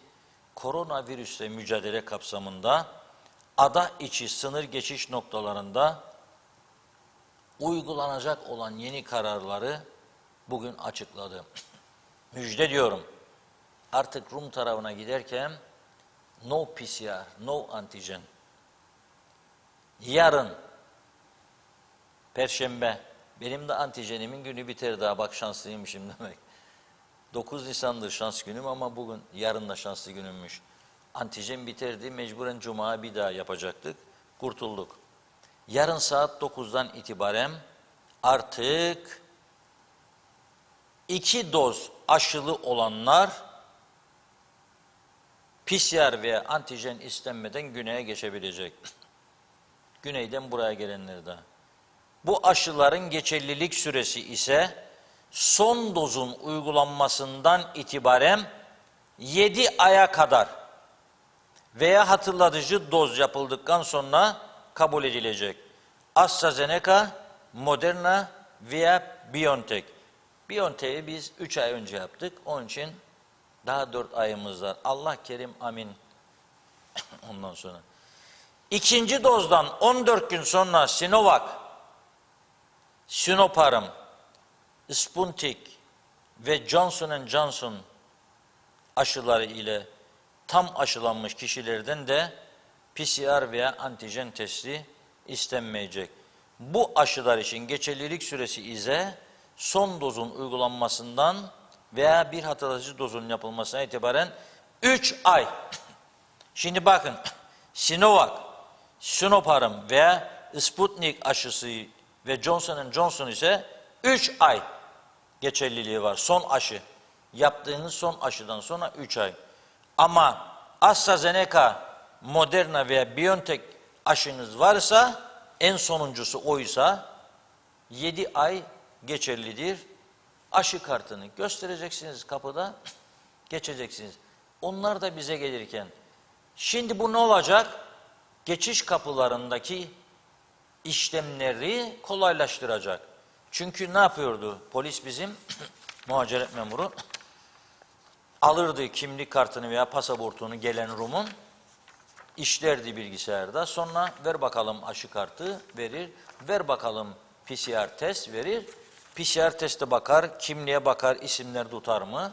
koronavirüsle mücadele kapsamında ada içi sınır geçiş noktalarında uygulanacak olan yeni kararları bugün açıkladı. Müjde diyorum. Artık Rum tarafına giderken no PCR, no antijen. Yarın Perşembe benim de antijenimin günü biter daha. Bak şanslıymışım demek. 9 Nisan'dır şans günüm ama bugün yarın da şanslı günümmüş. Antijen biterdi. Mecburen Cuma bir daha yapacaktık. Kurtulduk. Yarın saat 9'dan itibaren artık 2 doz aşılı olanlar PCR ve antijen istenmeden güneye geçebilecek. Güneyden buraya gelenler de. Bu aşıların geçerlilik süresi ise son dozun uygulanmasından itibaren 7 aya kadar veya hatırlatıcı doz yapıldıktan sonra kabul edilecek. AstraZeneca, Moderna veya BioNTech. BioNTech'i biz 3 ay önce yaptık. Onun için daha 4 ayımız var. Allah kerim amin. Ondan sonra. İkinci dozdan 14 gün sonra Sinovac, Sinopharm, Sputnik ve Johnson & Johnson aşıları ile tam aşılanmış kişilerden de PCR veya antijen testi istenmeyecek. Bu aşılar için geçerlilik süresi ise son dozun uygulanmasından veya bir hatırlatıcı dozun yapılmasına itibaren 3 ay. Şimdi bakın, Sinovac, Sinopharm veya Sputnik aşısı ve Johnson & Johnson ise 3 ay geçerliliği var. Son aşı. Yaptığınız son aşıdan sonra 3 ay. Ama AstraZeneca, Moderna veya BioNTech aşınız varsa, en sonuncusu oysa 7 ay geçerlidir. Aşı kartını göstereceksiniz kapıda, geçeceksiniz. Onlar da bize gelirken, şimdi bu ne olacak? Geçiş kapılarındaki işlemleri kolaylaştıracak. Çünkü ne yapıyordu? Polis bizim, muhaciret memuru, alırdı kimlik kartını veya pasaportunu gelen Rum'un, işlerdi bilgisayarda. Sonra ver bakalım aşı kartı verir, ver bakalım PCR test verir. PCR teste bakar, kimliğe bakar, isimler tutar mı?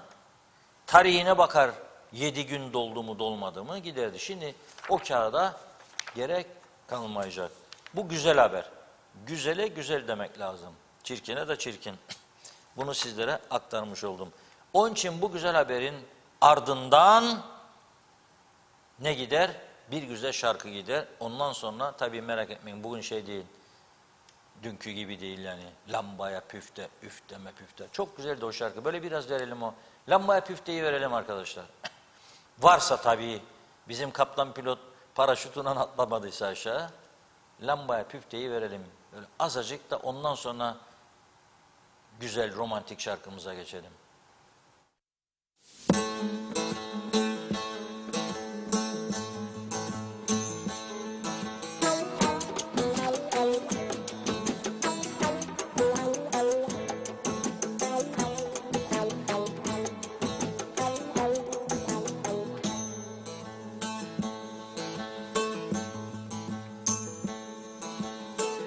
Tarihine bakar, 7 gün doldu mu dolmadı mı giderdi. Şimdi o kağıda gerek kalmayacak. Bu güzel haber. Güzele güzel demek lazım. Çirkine de çirkin. Bunu sizlere aktarmış oldum. Onun için bu güzel haberin ardından ne gider? Bir güzel şarkı gider. Ondan sonra tabii merak etmeyin bugün şey değil. Dünkü gibi değil yani. Lambaya püfte, üfteme püfte. Çok güzeldi o şarkı. Böyle biraz verelim o. Lambaya püfteyi verelim arkadaşlar. Varsa tabii bizim kaptan pilot paraşütünden atlamadıysa aşağı. Lambaya püfteyi verelim. Böyle azıcık da ondan sonra güzel romantik şarkımıza geçelim.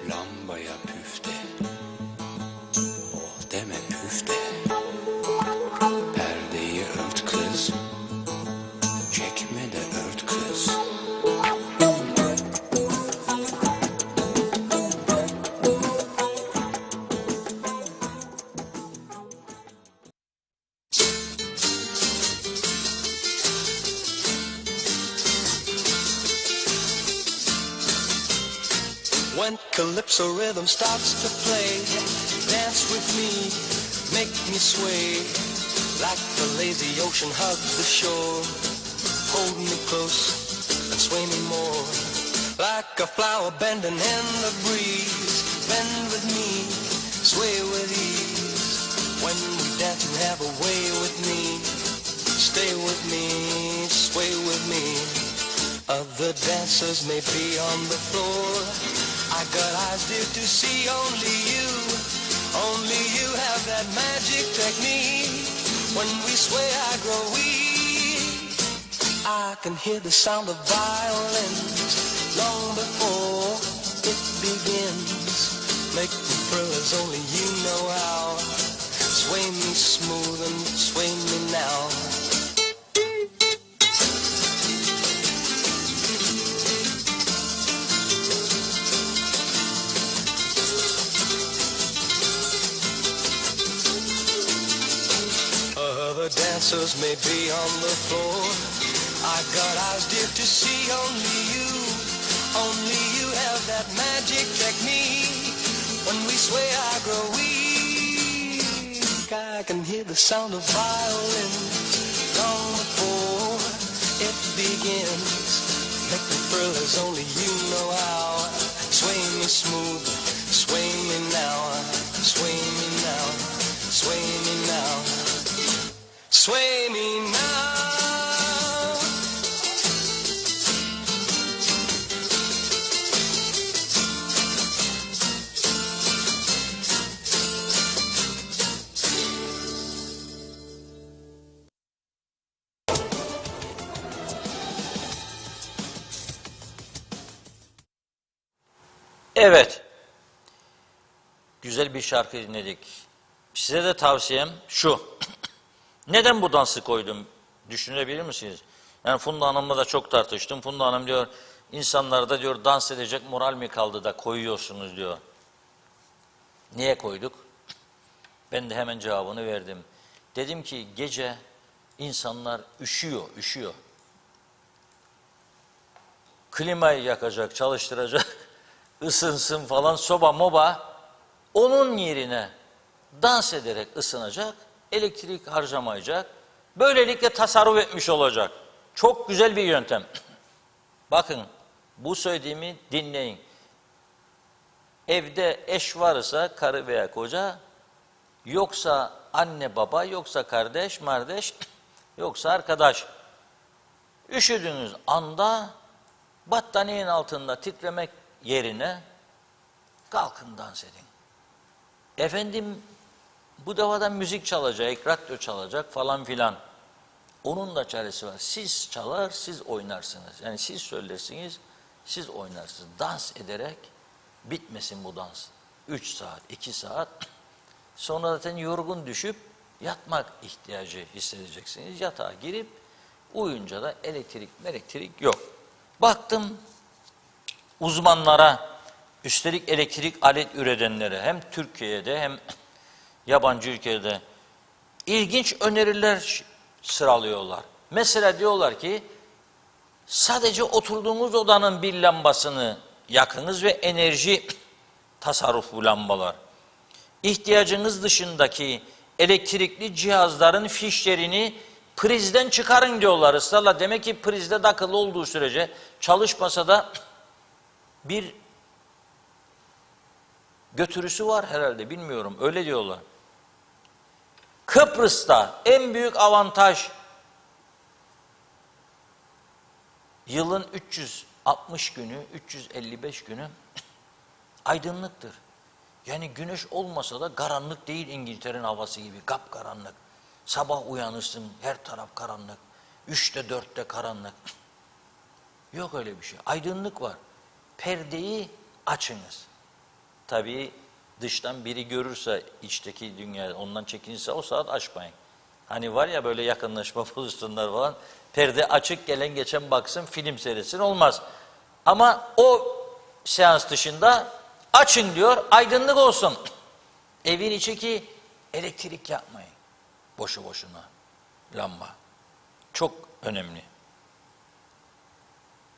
Lambaya püfte, oh deme püfte. Perdeyi ört kız, çekme de ört kız. When calypso rhythm starts to play, dance with me, make me sway. Like the lazy ocean hugs the shore, hold me close and sway me more. Like a flower bending in the breeze, bend with me, sway with ease. When we dance and have a way with me, stay with me, sway with me. Other dancers may be on the floor, I got eyes dear to see only you. Only you have that magic technique. When we sway I grow weak. I can hear the sound of violins long before it begins. Make me thrill as only you know how. Sway me smooth and sway me now. Other dancers may be on the floor, I got eyes dear to see only you. Only you have that magic technique. When we sway I grow weak. I can hear the sound of violins long before it begins. Make me thrill as only you know how. Sway me smooth, sway me now, sway me now, sway me. Sway me now. Evet. Güzel bir şarkı dinledik. Size de tavsiyem şu. Neden bu dansı koydum? Düşünebilir misiniz? Yani Funda Hanım'la da çok tartıştım. Funda Hanım diyor, insanlarda diyor dans edecek moral mi kaldı da koyuyorsunuz diyor. Niye koyduk? Ben de hemen cevabını verdim. Dedim ki gece insanlar üşüyor. Klimayı yakacak, çalıştıracak, ısınsın falan soba moba. Onun yerine dans ederek ısınacak, elektrik harcamayacak. Böylelikle tasarruf etmiş olacak. Çok güzel bir yöntem. Bakın bu söylediğimi dinleyin. Evde eş varsa karı veya koca, yoksa anne baba, yoksa kardeş, yoksa arkadaş. Üşüdüğünüz anda battaniyenin altında titremek yerine kalkın dans edin. Efendim bu defadan müzik çalacak, radyo çalacak falan filan. Onun da çaresi var. Siz çalar, siz oynarsınız. Yani siz söylersiniz, siz oynarsınız. Dans ederek bitmesin bu dans. 3 saat, 2 saat. Sonra zaten yorgun düşüp yatmak ihtiyacı hissedeceksiniz. Yatağa girip uyuyunca da elektrik yok. Baktım uzmanlara, üstelik elektrik alet üretenlere hem Türkiye'de hem yabancı ülkede ilginç öneriler sıralıyorlar. Mesela diyorlar ki sadece oturduğunuz odanın bir lambasını yakınız ve enerji tasarruflu lambalar. İhtiyacınız dışındaki elektrikli cihazların fişlerini prizden çıkarın diyorlar ısrarla. Demek ki prizde takılı olduğu sürece çalışmasa da bir götürüsü var herhalde, bilmiyorum, öyle diyorlar. Kıbrıs'ta en büyük avantaj yılın 360 günü, 355 günü aydınlıktır. Yani güneş olmasa da karanlık değil, İngiltere'nin havası gibi kapkaranlık. Sabah uyanırsın her taraf karanlık. 3'te 4'te karanlık. Yok öyle bir şey. Aydınlık var. Perdeyi açınız. Tabii dıştan biri görürse içteki dünya ondan çekinirse o saat açmayın. Hani var ya böyle yakınlaşma pozisyonlar falan. Perde açık, gelen geçen baksın, film seyretsin, olmaz. Ama o seans dışında açın diyor, aydınlık olsun. Evin içi ki elektrik yapmayın. Boşu boşuna. Lamba. Çok önemli.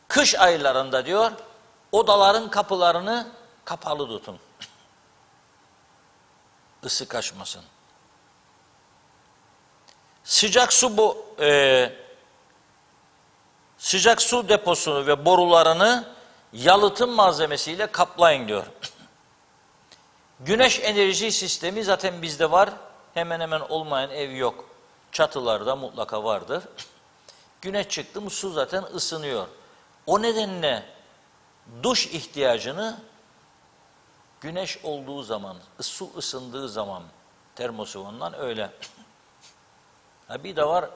Kış aylarında diyor, odaların kapılarını kapalı tutun. Isı kaçmasın. Sıcak su deposunu ve borularını yalıtım malzemesiyle kaplayın diyor. Güneş enerji sistemi zaten bizde var. Hemen hemen olmayan ev yok. Çatılarda mutlaka vardır. Güneş çıktı mı su zaten ısınıyor. O nedenle duş ihtiyacını güneş olduğu zaman, su ısındığı zaman termosifondan öyle. Bir de var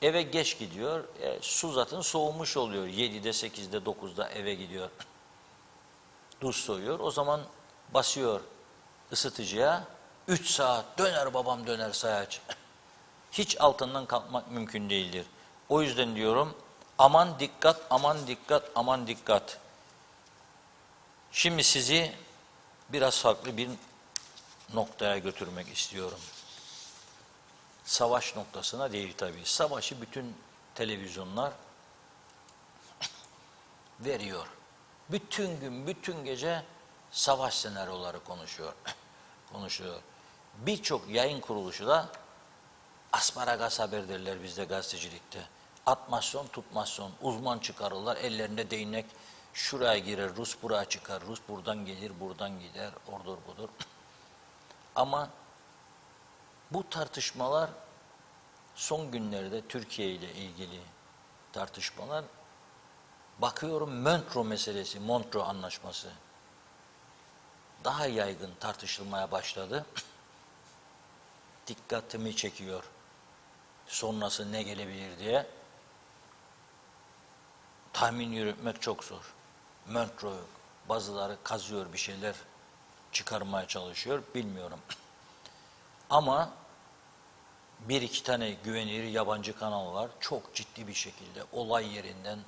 eve geç gidiyor. Su zaten soğumuş oluyor. 7'de, 8'de, 9'da eve gidiyor. Duş soğuyor. O zaman basıyor ısıtıcıya. 3 saat döner babam döner sayaç. Hiç altından kalkmak mümkün değildir. O yüzden diyorum aman dikkat, aman dikkat, aman dikkat. Şimdi sizi biraz farklı bir noktaya götürmek istiyorum. Savaş noktasına değil tabii. Savaşı bütün televizyonlar veriyor. Bütün gün, bütün gece savaş senaryoları konuşuyor. Birçok yayın kuruluşu da asparagas haber derler bizde gazetecilikte. Atmasyon, tutmasyon, uzman çıkarırlar, ellerinde değnek, şuraya girer, Rus buraya çıkar, Rus buradan gelir, buradan gider, ordur budur. Ama bu tartışmalar son günlerde Türkiye ile ilgili tartışmalar, bakıyorum Montreux meselesi, Montreux Anlaşması daha yaygın tartışılmaya başladı. Dikkatimi çekiyor. Sonrası ne gelebilir diye. Tahmin yürütmek çok zor. Montreux, bazıları kazıyor, bir şeyler çıkarmaya çalışıyor, bilmiyorum. Ama bir iki tane güvenilir yabancı kanal var. Çok ciddi bir şekilde olay yerinden,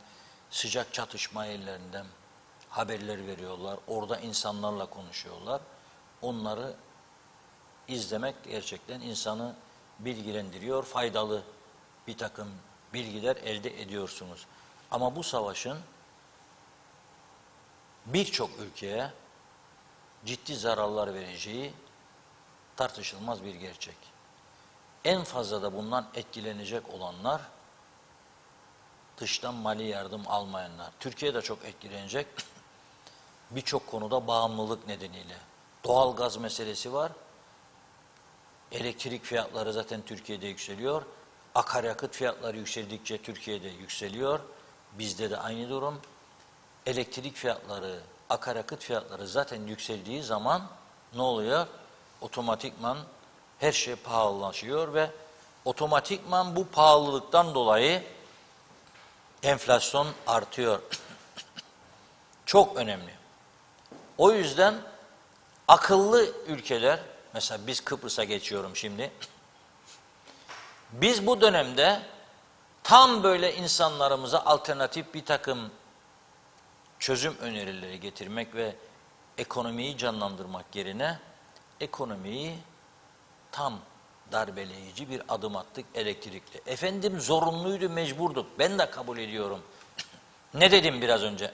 sıcak çatışma yerlerinden haberler veriyorlar. Orada insanlarla konuşuyorlar. Onları izlemek gerçekten insanı bilgilendiriyor. Faydalı bir takım bilgiler elde ediyorsunuz. Ama bu savaşın birçok ülkeye ciddi zararlar vereceği tartışılmaz bir gerçek. En fazla da bundan etkilenecek olanlar dıştan mali yardım almayanlar. Türkiye de çok etkilenecek. Birçok konuda bağımlılık nedeniyle. Doğalgaz meselesi var. Elektrik fiyatları zaten Türkiye'de yükseliyor. Akaryakıt fiyatları yükseldikçe Türkiye'de yükseliyor. Bizde de aynı durum. Elektrik fiyatları, akaryakıt fiyatları zaten yükseldiği zaman ne oluyor? Otomatikman her şey pahalılaşıyor ve otomatikman bu pahalılıktan dolayı enflasyon artıyor. Çok önemli. O yüzden akıllı ülkeler, mesela biz Kıbrıs'a geçiyorum şimdi. Biz bu dönemde tam böyle insanlarımıza alternatif bir takım çözüm önerileri getirmek ve ekonomiyi canlandırmak yerine ekonomiyi tam darbeleyici bir adım attık elektrikli. Efendim zorunluydu, mecburduk. Ben de kabul ediyorum. Ne dedim biraz önce?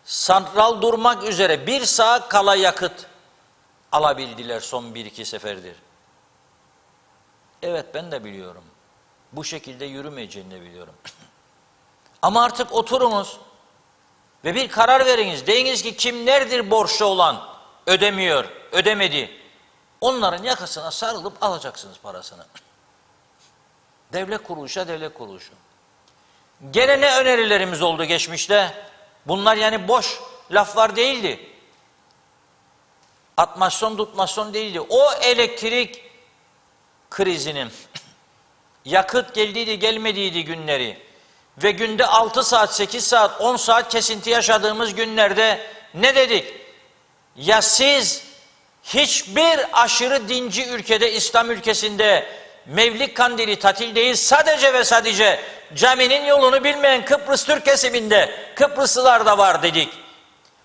Santral durmak üzere 1 saat kala yakıt alabildiler son 1-2 seferdir. Evet, ben de biliyorum. Bu şekilde yürümeyeceğini de biliyorum. Ama artık oturunuz ve bir karar veriniz. Deyiniz ki kimlerdir borçlu olan, ödemiyor, ödemedi. Onların yakasına sarılıp alacaksınız parasını. Devlet kuruluşa devlet kuruluşu. Gene ne önerilerimiz oldu geçmişte? Bunlar yani boş laflar değildi. Atmasyon tutmasyon değildi. O elektrik krizinin yakıt geldiydi gelmediydi günleri ve günde 6 saat, 8 saat, 10 saat kesinti yaşadığımız günlerde ne dedik? Ya siz hiçbir aşırı dinci ülkede, İslam ülkesinde Mevlid kandili tatil değil, sadece ve sadece caminin yolunu bilmeyen Kıbrıs Türk kesiminde Kıbrıslılar da var dedik.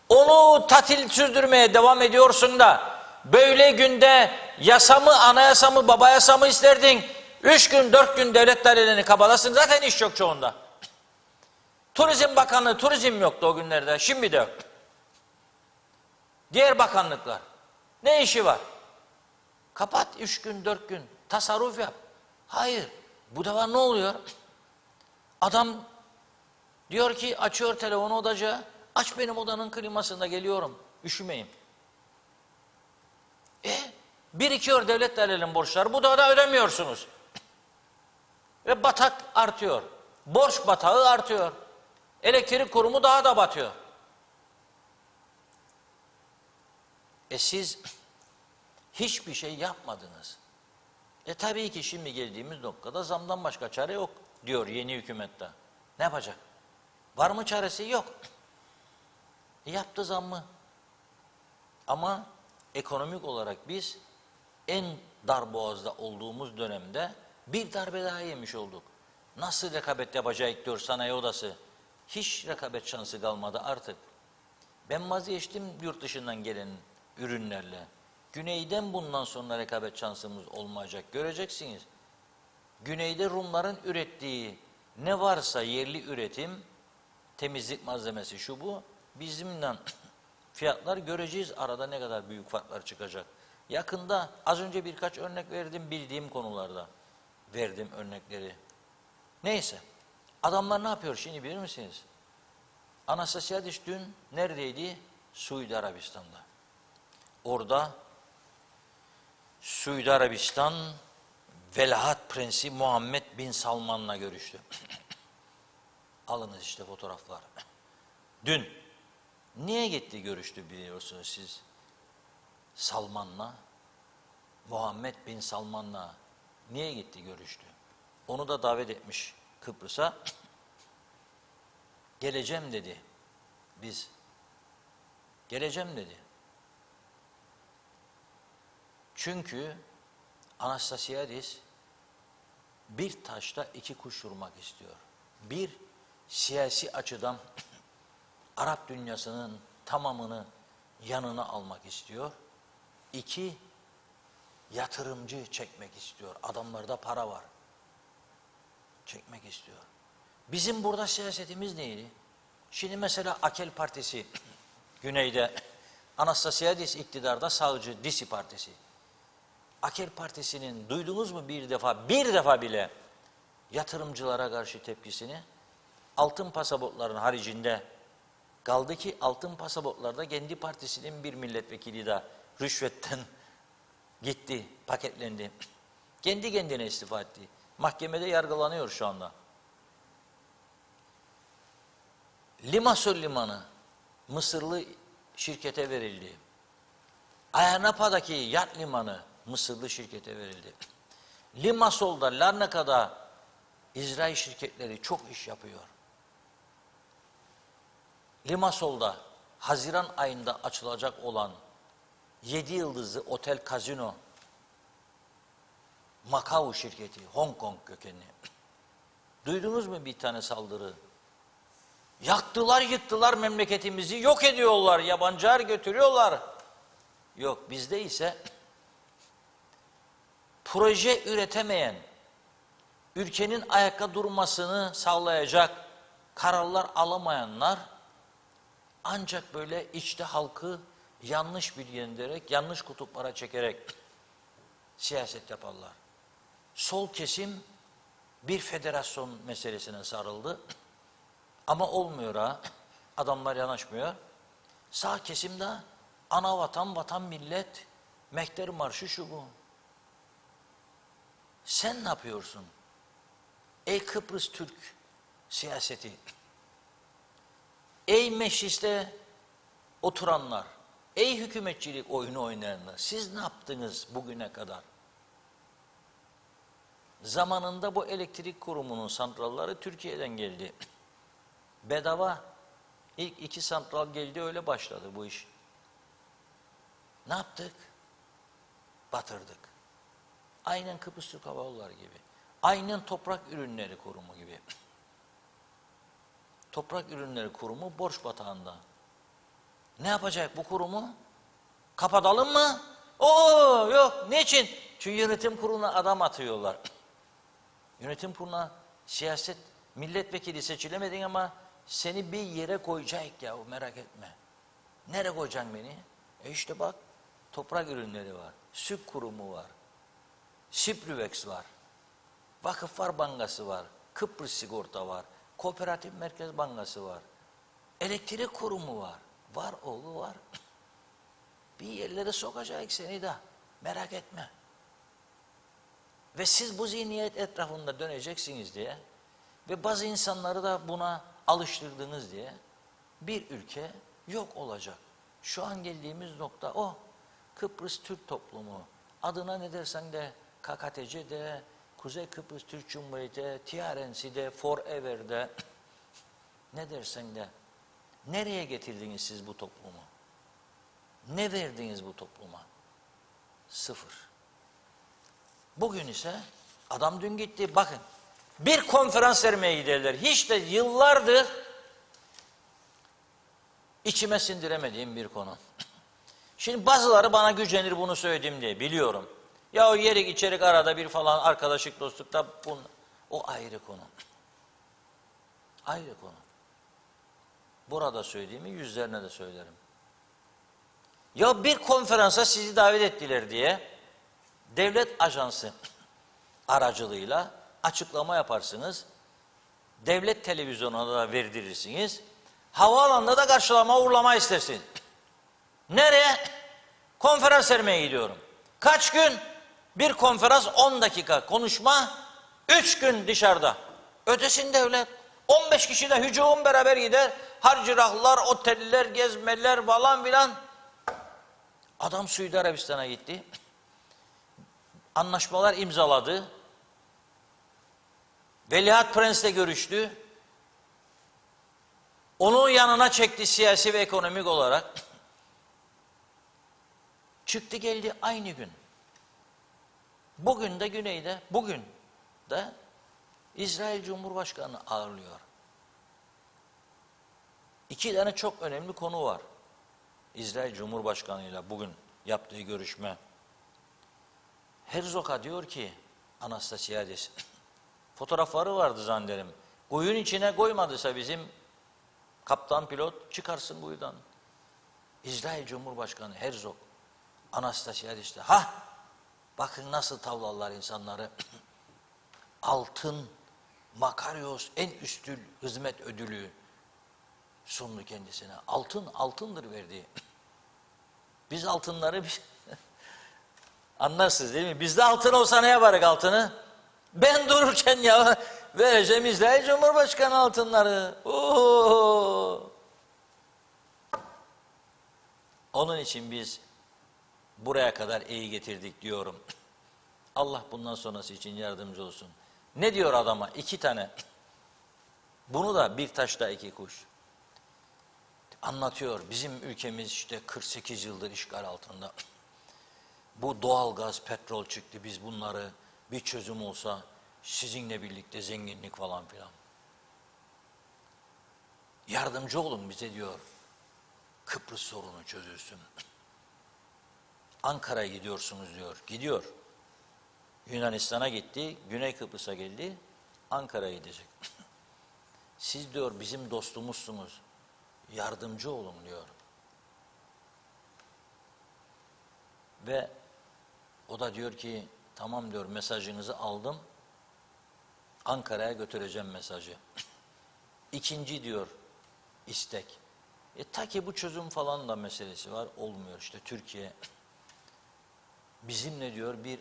Onu tatil sürdürmeye devam ediyorsun da böyle günde yasa mı, anayasa mı, baba yasa mı isterdin? 3 gün, 4 gün devlet dairelerini kapalasın. Zaten iş yok çoğunda. Turizm Bakanlığı, turizm yoktu o günlerde. Şimdi de yok. Diğer bakanlıklar. Ne işi var? Kapat 3 gün, 4 gün. Tasarruf yap. Hayır. Bu defa ne oluyor? Adam diyor ki açıyor telefonu odacığa. Aç benim odanın klimasında, geliyorum. Üşümeyim. Birikiyor devlet dairelerinin borçları. Bu da ödemiyorsunuz. Ve batak artıyor. Borç batağı artıyor. Elektrik kurumu daha da batıyor. Siz hiçbir şey yapmadınız. Tabii ki şimdi geldiğimiz noktada zamdan başka çare yok diyor yeni hükümette. Ne yapacak? Var mı çaresi? Yok. Yaptı zammı. Ama ekonomik olarak biz en darboğazda olduğumuz dönemde bir darbe daha yemiş olduk. Nasıl rekabet yapacak diyor sanayi odası. Hiç rekabet şansı kalmadı artık. Ben vazgeçtim yurt dışından gelen ürünlerle. Güneyden bundan sonra rekabet şansımız olmayacak. Göreceksiniz. Güneyde Rumların ürettiği ne varsa yerli üretim, temizlik malzemesi şu bu, bizimle fiyatlar göreceğiz arada ne kadar büyük farklar çıkacak. Yakında az önce birkaç örnek verdim bildiğim konularda. Verdim örnekleri. Neyse. Adamlar ne yapıyor şimdi bilir misiniz? Anastasiadis dün neredeydi? Suudi Arabistan'da. Orada Suudi Arabistan Velahat Prensi Muhammed Bin Salman'la görüştü. Alınız işte fotoğraflar. Dün. Niye gitti görüştü biliyorsunuz siz? Salman'la. Muhammed Bin Salman'la. Niye gitti görüştü? Onu da davet etmiş Kıbrıs'a. Geleceğim dedi. Geleceğim dedi. Çünkü Anastasiadis bir taşta iki kuş vurmak istiyor. Bir, siyasi açıdan Arap dünyasının tamamını yanına almak istiyor. İki, yatırımcı çekmek istiyor. Adamlarda para var. Çekmek istiyor. Bizim burada siyasetimiz neydi? Şimdi mesela Akel Partisi güneyde, Anastasiadis iktidarda sağcı Disi Partisi. Akel Partisi'nin duydunuz mu bir defa bile yatırımcılara karşı tepkisini? Altın pasaportların haricinde kaldı ki altın pasaportlarda kendi partisinin bir milletvekili de rüşvetten gitti, paketlendi. Kendi kendine istifa etti. Mahkemede yargılanıyor şu anda. Limassol Limanı Mısırlı şirkete verildi. Ayernapa'daki yat limanı Mısırlı şirkete verildi. Limassol'da, Larnaka'da İsrail şirketleri çok iş yapıyor. Limassol'da Haziran ayında açılacak olan 7 yıldızlı otel kazino Macau şirketi, Hong Kong kökenli. Duydunuz mu bir tane saldırı? Yaktılar, yıktılar memleketimizi, yok ediyorlar, yabancılar götürüyorlar. Yok, bizde ise proje üretemeyen, ülkenin ayakta durmasını sağlayacak kararlar alamayanlar ancak böyle içte halkı yanlış bilgilendirerek, yanlış kutuplara çekerek siyaset yaparlar. Sol kesim bir federasyon meselesine sarıldı. Ama olmuyor ha. Adamlar yanaşmıyor. Sağ kesimde ana vatan, vatan millet, mehter marşı şu bu. Sen ne yapıyorsun? Ey Kıbrıs Türk siyaseti, ey mecliste oturanlar, ey hükümetçilik oyunu oynayanlar, siz ne yaptınız bugüne kadar? Zamanında bu elektrik kurumunun santralları Türkiye'den geldi. Bedava. İlk 2 santral geldi, öyle başladı bu iş. Ne yaptık? Batırdık. Aynen Kıbrıs Türk Hava Yolları gibi. Aynen Toprak Ürünleri Kurumu gibi. Toprak Ürünleri Kurumu borç batağında. Ne yapacak bu kurumu? Kapatalım mı? Oo yok. Niçin? Çünkü yönetim kuruluna adam atıyorlar. Yönetim kuruluna siyaset milletvekili seçilemedin ama seni bir yere koyacak ya, merak etme. Nereye koyacaksın beni? İşte bak, toprak ürünleri var, süt kurumu var, Siprüvex var, Vakıflar Bankası var, Kıbrıs Sigorta var, Kooperatif Merkez Bankası var, elektrik kurumu var, var oğlu var. Bir yerlere sokacak seni de, merak etme. Ve siz bu zihniyet etrafında döneceksiniz diye ve bazı insanları da buna alıştırdınız diye bir ülke yok olacak. Şu an geldiğimiz nokta o. Kıbrıs Türk toplumu, adına ne dersen de KKTC de, Kuzey Kıbrıs Türk Cumhuriyeti de, TRNC'de, Forever'de, ne dersen de, nereye getirdiniz siz bu toplumu? Ne verdiniz bu topluma? Sıfır. Bugün ise adam dün gitti, bakın bir konferans vermeye giderler. Hiç de yıllardır içime sindiremediğim bir konu. Şimdi bazıları bana gücenir bunu söylediğim diye, biliyorum. Ya o yerik içerik arada bir falan arkadaşlık dostlukta o ayrı konu. Ayrı konu. Burada söylediğimi yüzlerine de söylerim. Ya bir konferansa sizi davet ettiler diye devlet ajansı aracılığıyla açıklama yaparsınız. Devlet televizyonuna da verdirirsiniz. Havaalanında da karşılama uğurlama istersin. Nereye? Konferans vermeye gidiyorum. Kaç gün? Bir konferans 10 dakika konuşma, 3 gün dışarıda. Ötesinde öyle 15 kişi de hücum beraber gider. Harcırahlar, oteller, gezmeler falan filan. Adam Suudi Arabistan'a gitti. Anlaşmalar imzaladı. Veliaht Prens'le görüştü. Onu yanına çekti siyasi ve ekonomik olarak. Çıktı geldi aynı gün. Bugün de güneyde, bugün de İsrail Cumhurbaşkanı ağırlıyor. 2 tane çok önemli konu var. İsrail Cumhurbaşkanı ile bugün yaptığı görüşme. Herzog'a diyor ki Anastasiadis, fotoğrafları vardı zannederim. Kuyunun içine koymadıysa bizim kaptan pilot çıkarsın kuyudan. İsrail Cumhurbaşkanı Herzog Anastasiadis'te bakın nasıl tavlarlar insanları. Altın Makarios en üstün hizmet ödülü sundu kendisine. Altındır verdiği. Biz altınları anlarsınız değil mi? Bizde altın olsa ne yaparız altını? Ben dururken ya vereceğim İsrail Cumhurbaşkanı altınları. Oo. Onun için biz buraya kadar iyi getirdik diyorum. Allah bundan sonrası için yardımcı olsun. Ne diyor adama? 2 tane. Bunu da bir taşla 2 kuş. Anlatıyor. Bizim ülkemiz işte 48 yıldır işgal altında. Bu doğalgaz, petrol çıktı. Biz bunları bir çözüm olsa sizinle birlikte zenginlik falan filan. Yardımcı olun bize diyor. Kıbrıs sorunu çözülsün. Ankara'ya gidiyorsunuz diyor. Gidiyor. Yunanistan'a gitti, Güney Kıbrıs'a geldi, Ankara'ya gidecek. Siz diyor bizim dostumuzsunuz, yardımcı olun diyor. Ve o da diyor ki tamam diyor mesajınızı aldım, Ankara'ya götüreceğim mesajı. 2. diyor istek. Ta ki bu çözüm falan da meselesi var, olmuyor işte Türkiye. Bizimle diyor bir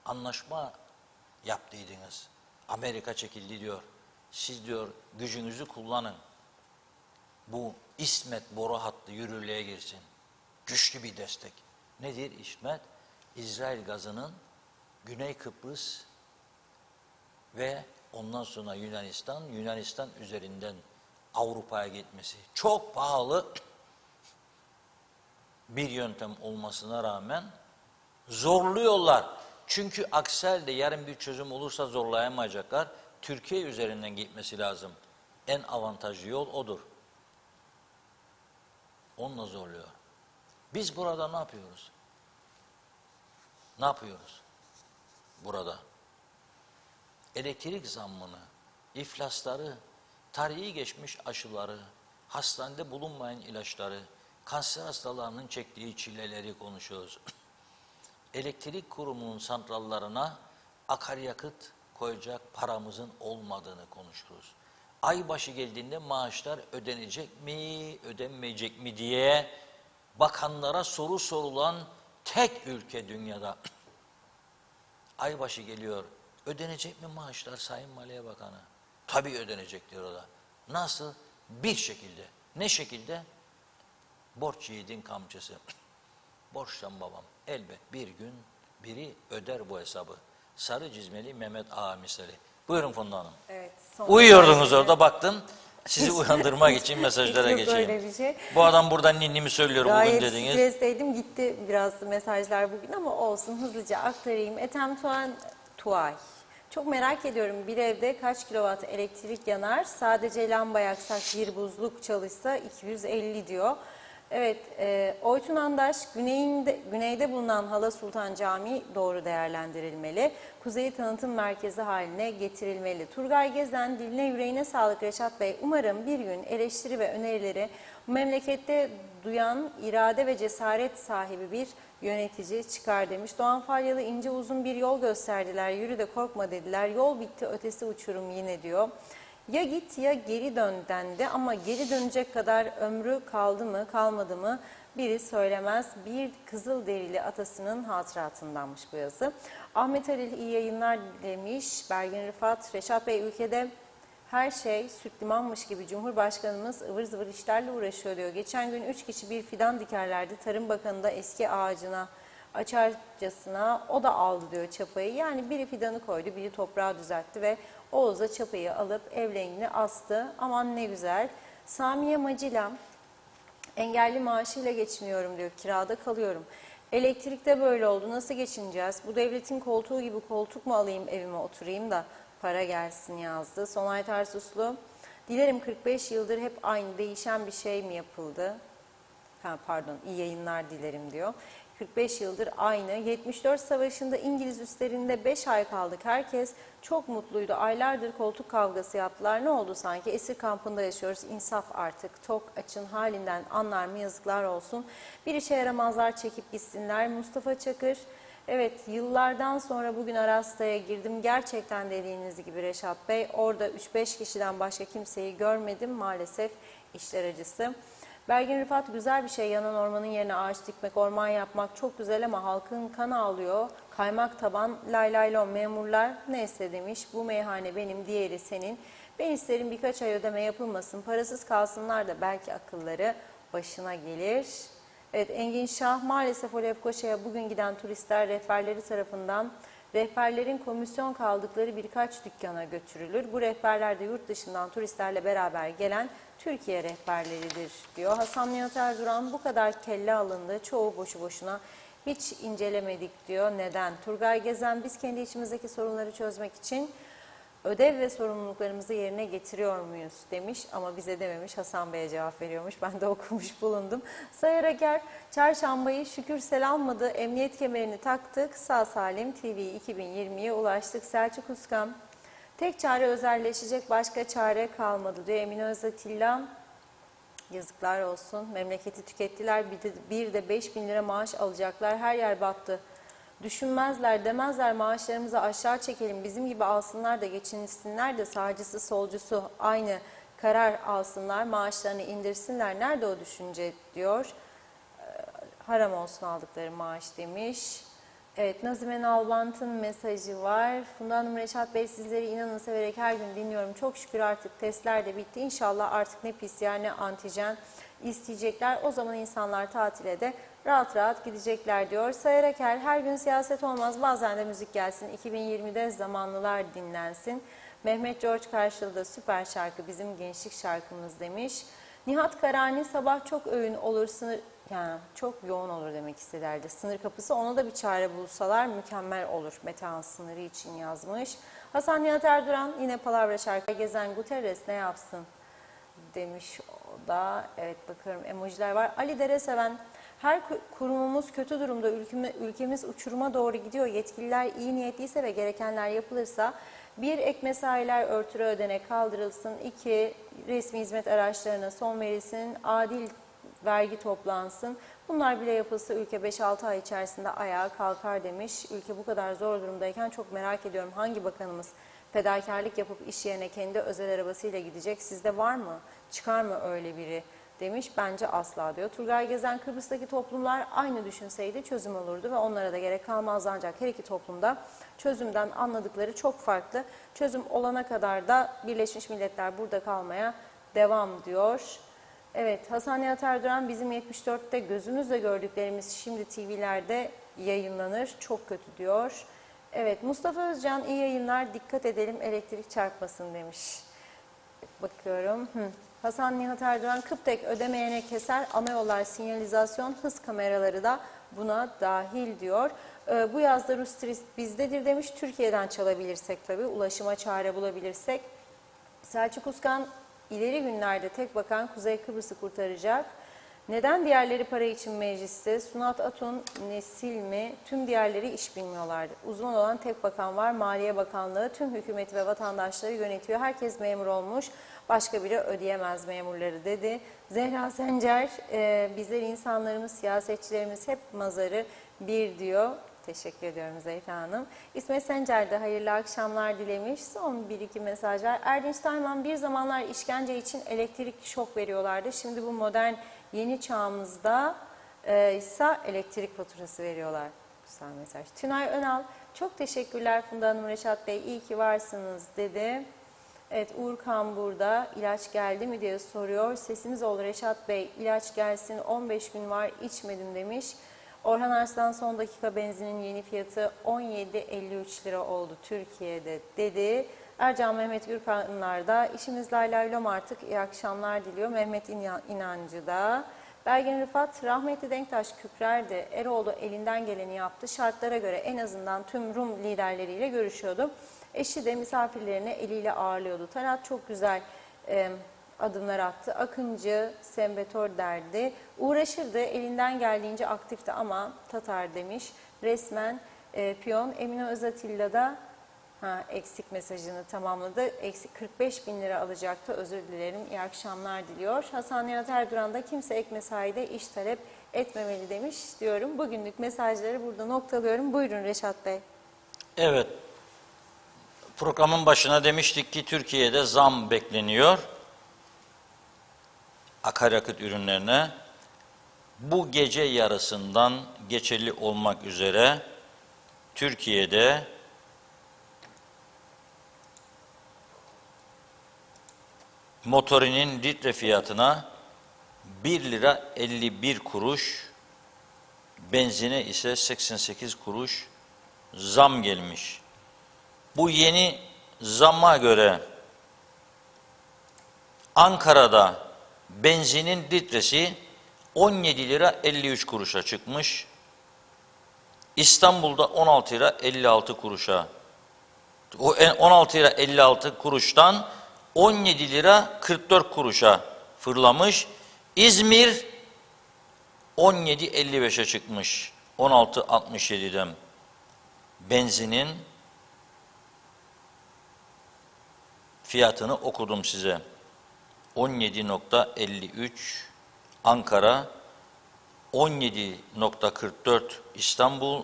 anlaşma yaptıydınız. Amerika çekildi diyor. Siz diyor gücünüzü kullanın. Bu İsmet boru hattı yürürlüğe girsin. Güçlü bir destek. Nedir İsmet? İsrail gazının Güney Kıbrıs ve ondan sonra Yunanistan üzerinden Avrupa'ya gitmesi. Çok pahalı bir yöntem olmasına rağmen zorluyorlar. Çünkü aksi halde yarın bir çözüm olursa zorlayamayacaklar. Türkiye üzerinden gitmesi lazım. En avantajlı yol odur. Onunla zorluyor. Biz burada ne yapıyoruz? Ne yapıyoruz? Burada. Elektrik zammını, iflasları, tarihi geçmiş aşıları, hastanede bulunmayan ilaçları, kanser hastalarının çektiği çileleri konuşuyoruz. Elektrik kurumunun santrallarına akaryakıt koyacak paramızın olmadığını konuşuruz. Aybaşı geldiğinde maaşlar ödenecek mi, ödenmeyecek mi diye bakanlara soru sorulan tek ülke dünyada. Aybaşı geliyor, ödenecek mi maaşlar Sayın Maliye Bakanı? Tabii ödenecek diyor o da. Nasıl? Bir şekilde. Ne şekilde? Borç yiğidin kamçısı. Borçtan babam. Elbet bir gün biri öder bu hesabı. Sarı cizmeli Mehmet Ağa misali. Buyurun Funda Hanım. Evet, uyuyordunuz orada baktım. Sizi uyandırmak için mesajlara Yok geçeyim. öyle bir şey. Bu adam buradan ninnimi söylüyor Gayet bugün dediniz. stresteydim, gitti biraz mesajlar bugün ama olsun, hızlıca aktarayım. Ethem Tuğay. Çok merak ediyorum, bir evde kaç kilowatt elektrik yanar? Sadece lamba yaksak, bir buzluk çalışsa 250 diyor. Evet, Oytun Andaş, güneyde bulunan Hala Sultan Camii doğru değerlendirilmeli. Kuzeyi tanıtım merkezi haline getirilmeli. Turgay Gezen, diline yüreğine sağlık Reşat Bey. Umarım bir gün eleştiri ve önerileri bu memlekette duyan, irade ve cesaret sahibi bir yönetici çıkar demiş. Doğan Falyalı, ince uzun bir yol gösterdiler, yürü de korkma dediler. Yol bitti, ötesi uçurum yine diyor. Ya git ya geri dön dendi ama geri dönecek kadar ömrü kaldı mı kalmadı mı biri söylemez. Bir Kızılderili atasının hatıratındanmış bu yazı. Ahmet Halil iyi yayınlar demiş. Bergin Rıfat, Reşat Bey ülkede her şey süt limanmış gibi Cumhurbaşkanımız ıvır zıvır işlerle uğraşıyor diyor. Geçen gün 3 kişi bir fidan dikerlerdi. Tarım Bakanı da eski ağacına açarcasına o da aldı diyor çapayı. Yani biri fidanı koydu, biri toprağı düzeltti ve Oğuz da çapayı alıp evlerini astı. Aman ne güzel. Samiye Macila, engelli maaşıyla geçiniyorum diyor, kirada kalıyorum. Elektrikte böyle oldu, nasıl geçineceğiz? Bu devletin koltuğu gibi koltuk mu alayım evime oturayım da para gelsin yazdı. Sonay Tarsuslu, dilerim 45 yıldır hep aynı değişen bir şey mi yapıldı? İyi yayınlar dilerim diyor. 45 yıldır aynı. 74 Savaşı'nda İngiliz üstlerinde 5 ay kaldık. Herkes çok mutluydu. Aylardır koltuk kavgası yaptılar. Ne oldu sanki? Esir kampında yaşıyoruz. İnsaf artık. Tok açın halinden anlar mı? Yazıklar olsun. Bir işe yaramazlar çekip gitsinler. Mustafa Çakır, evet yıllardan sonra bugün Arasta'ya girdim. Gerçekten dediğiniz gibi Reşat Bey. Orada 3-5 kişiden başka kimseyi görmedim. Maalesef işler acısı. Bergin Rıfat, güzel bir şey yanan ormanın yerine ağaç dikmek, orman yapmak çok güzel ama halkın kanı ağlıyor. Kaymak taban, lay lay lon memurlar neyse demiş. Bu meyhane benim, diğeri senin. Ben isterim birkaç ay ödeme yapılmasın, parasız kalsınlar da belki akılları başına gelir. Evet, Engin Şah, maalesef o Lefkoşa'ya bugün giden turistler rehberleri tarafından rehberlerin komisyon kaldıkları birkaç dükkana götürülür. Bu rehberler de yurt dışından turistlerle beraber gelen Türkiye rehberleridir diyor. Hasan Nihat Erduran, bu kadar kelle alındı, çoğu boşu boşuna, hiç incelemedik diyor. Neden? Turgay Gezen, biz kendi içimizdeki sorunları çözmek için ödev ve sorumluluklarımızı yerine getiriyor muyuz demiş ama bize dememiş, Hasan Bey'e cevap veriyormuş. Ben de okumuş bulundum. Sayar Aker, çarşambayı şükür sel almadı, emniyet kemerini taktık, sağ salim TV 2020'ye ulaştık. Selçuk Uskan, tek çare özelleşecek, başka çare kalmadı diyor. Emine Özatilla, yazıklar olsun, memleketi tükettiler, bir de 5.000 lira maaş alacaklar, her yer battı. Düşünmezler, demezler maaşlarımızı aşağı çekelim, bizim gibi alsınlar da geçinsinler de sağcısı solcusu aynı karar alsınlar, maaşlarını indirsinler. Nerede o düşünce diyor. Haram olsun aldıkları maaş demiş. Evet, Nazime Nalbant'ın mesajı var. Funda Hanım, Reşat Bey, sizleri inanın severek her gün dinliyorum. Çok şükür artık testler de bitti. İnşallah artık ne PCR ne antijen isteyecekler. O zaman insanlar tatile de rahat rahat gidecekler diyor. Sayar Aker, her gün siyaset olmaz, bazen de müzik gelsin. 2020'de zamanlılar dinlensin. Mehmet George karşılığı süper şarkı, bizim gençlik şarkımız demiş. Nihat Karani, sabah çok öğün olur, yani çok yoğun olur demek istedilerdi. Sınır kapısı, ona da bir çare bulsalar mükemmel olur. Metehan sınırı için yazmış. Hasan Nihat Erduran, yine palavra şarkı, Gezen Guterres ne yapsın demiş o da. Evet, bakıyorum emojiler var. Ali Dereseven, her kurumumuz kötü durumda, ülkemiz uçuruma doğru gidiyor. Yetkililer iyi niyetliyse ve gerekenler yapılırsa, 1. Ek mesailer örtülü ödenek kaldırılsın. 2. Resmi hizmet araçlarına son verilsin. Adil vergi toplansın. Bunlar bile yapılsa ülke 5-6 ay içerisinde ayağa kalkar demiş. Ülke bu kadar zor durumdayken çok merak ediyorum, hangi bakanımız fedakarlık yapıp iş yerine kendi özel arabasıyla gidecek? Sizde var mı? Çıkar mı öyle biri? Demiş. Bence asla diyor. Turgay Gezen, Kıbrıs'taki toplumlar aynı düşünseydi çözüm olurdu ve onlara da gerek kalmazdı, ancak her iki toplumda çözümden anladıkları çok farklı. Çözüm olana kadar da Birleşmiş Milletler burada kalmaya devam diyor. Evet, Hasan Nihat Erduran, bizim 74'te gözümüzle gördüklerimiz şimdi TV'lerde yayınlanır, çok kötü diyor. Evet, Mustafa Özcan, iyi yayınlar, dikkat edelim elektrik çarpmasın demiş. Bakıyorum. Hasan Nihat Erdoğan, Kıptek ödemeyene keser, ama yollar, sinyalizasyon, hız kameraları da buna dahil diyor. Bu yazda Rus turist bizdedir demiş. Türkiye'den çalabilirsek tabii, ulaşıma çare bulabilirsek. Selçuk Uskan, ileri günlerde tek bakan Kuzey Kıbrıs'ı kurtaracak. Neden diğerleri para için mecliste? Sunat Atun, Nesil mi? Tüm diğerleri iş bilmiyorlardı. Uzman olan tek bakan var. Maliye Bakanlığı tüm hükümeti ve vatandaşları yönetiyor. Herkes memur olmuş. Başka biri ödeyemez memurları dedi. Zehra Sencer, bizler insanlarımız, siyasetçilerimiz hep mazarı bir diyor. Teşekkür ediyorum Zehra Hanım. İsmet Sencer de hayırlı akşamlar dilemiş. Son 1-2 mesajlar. Erdinç Tayman, bir zamanlar işkence için elektrik şok veriyorlardı. Şimdi bu modern yeni çağımızda ise elektrik faturası veriyorlar. Güzel mesaj. Tünay Önal, çok teşekkürler Funda Hanım, Reşat Bey, iyi ki varsınız dedi. Evet, Uğurkan burada, ilaç geldi mi diye soruyor. Sesiniz ol Reşat Bey, ilaç gelsin, 15 gün var içmedim demiş. Orhan Arslan, son dakika benzinin yeni fiyatı 17,53 lira oldu Türkiye'de dedi. Ercan Mehmet Gürkanlar da işimiz laylom artık, iyi akşamlar diliyor. Mehmet İnancı da. Belgin Rıfat, rahmetli Denktaş kükrerdi. Eroğlu elinden geleni yaptı. Şartlara göre en azından tüm Rum liderleriyle görüşüyordu. Eşi de misafirlerini eliyle ağırlıyordu. Talat çok güzel adımlar attı. Akıncı, sembetor derdi. Uğraşırdı, elinden geldiğince aktifti ama Tatar demiş. Resmen piyon. Emine Özatilla da eksik mesajını tamamladı. Eksik 45 bin lira alacaktı. Özür dilerim. İyi akşamlar diliyor. Hasan Nihat Erduran da kimse ek mesaide iş talep etmemeli demiş diyorum. Bugünlük mesajları burada noktalıyorum. Buyurun Reşat Bey. Evet. Programın başına demiştik ki Türkiye'de zam bekleniyor. Akaryakıt ürünlerine. Bu gece yarısından geçerli olmak üzere Türkiye'de motorinin litre fiyatına 1 lira 51 kuruş, benzine ise 88 kuruş zam gelmiş. Bu yeni zamma göre Ankara'da benzinin litresi 17 lira 53 kuruşa çıkmış. İstanbul'da 16 lira 56 kuruşa. O 16 lira 56 kuruştan 17 lira 44 kuruşa fırlamış. İzmir 17.55'e çıkmış. 16.67'den benzinin fiyatını okudum size. 17.53 Ankara, 17.44 İstanbul,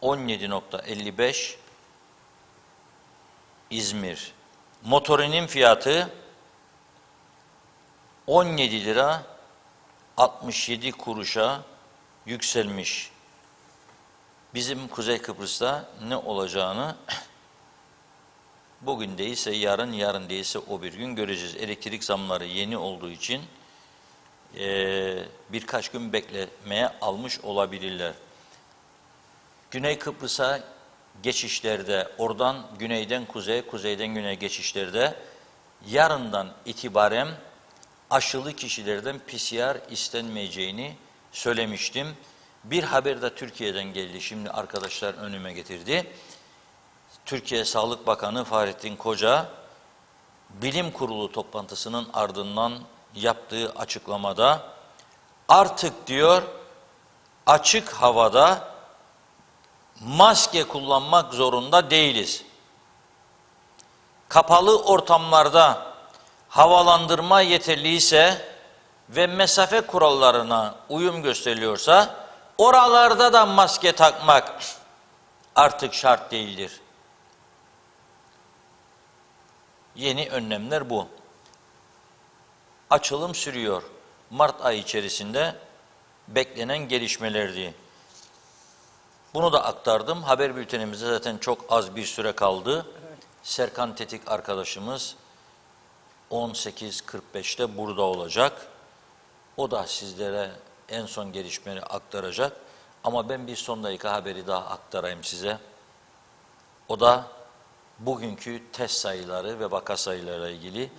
17.55 İzmir. Motorinin fiyatı 17 lira 67 kuruşa yükselmiş. Bizim Kuzey Kıbrıs'ta ne olacağını bugün değilse yarın, yarın değilse o bir gün göreceğiz. Elektrik zamları yeni olduğu için birkaç gün beklemeye almış olabilirler. Güney Kıbrıs'a geçişlerde, oradan güneyden kuzeye, kuzeyden güneye geçişlerde yarından itibaren aşılı kişilerden PCR istenmeyeceğini söylemiştim. Bir haber de Türkiye'den geldi. Şimdi arkadaşlar önüme getirdi. Türkiye Sağlık Bakanı Fahrettin Koca, Bilim Kurulu toplantısının ardından yaptığı açıklamada artık diyor açık havada maske kullanmak zorunda değiliz. Kapalı ortamlarda havalandırma yeterliyse ve mesafe kurallarına uyum gösteriliyorsa oralarda da maske takmak artık şart değildir. Yeni önlemler bu. Açılım sürüyor. Mart ayı içerisinde beklenen gelişmelerdi. Bunu da aktardım. Haber bültenimizde zaten çok az bir süre kaldı. Evet. Serkan Tetik arkadaşımız 18.45'te burada olacak. O da sizlere en son gelişmeleri aktaracak. Ama ben bir son dakika haberi daha aktarayım size. O da bugünkü test sayıları ve vaka sayılarıyla ilgili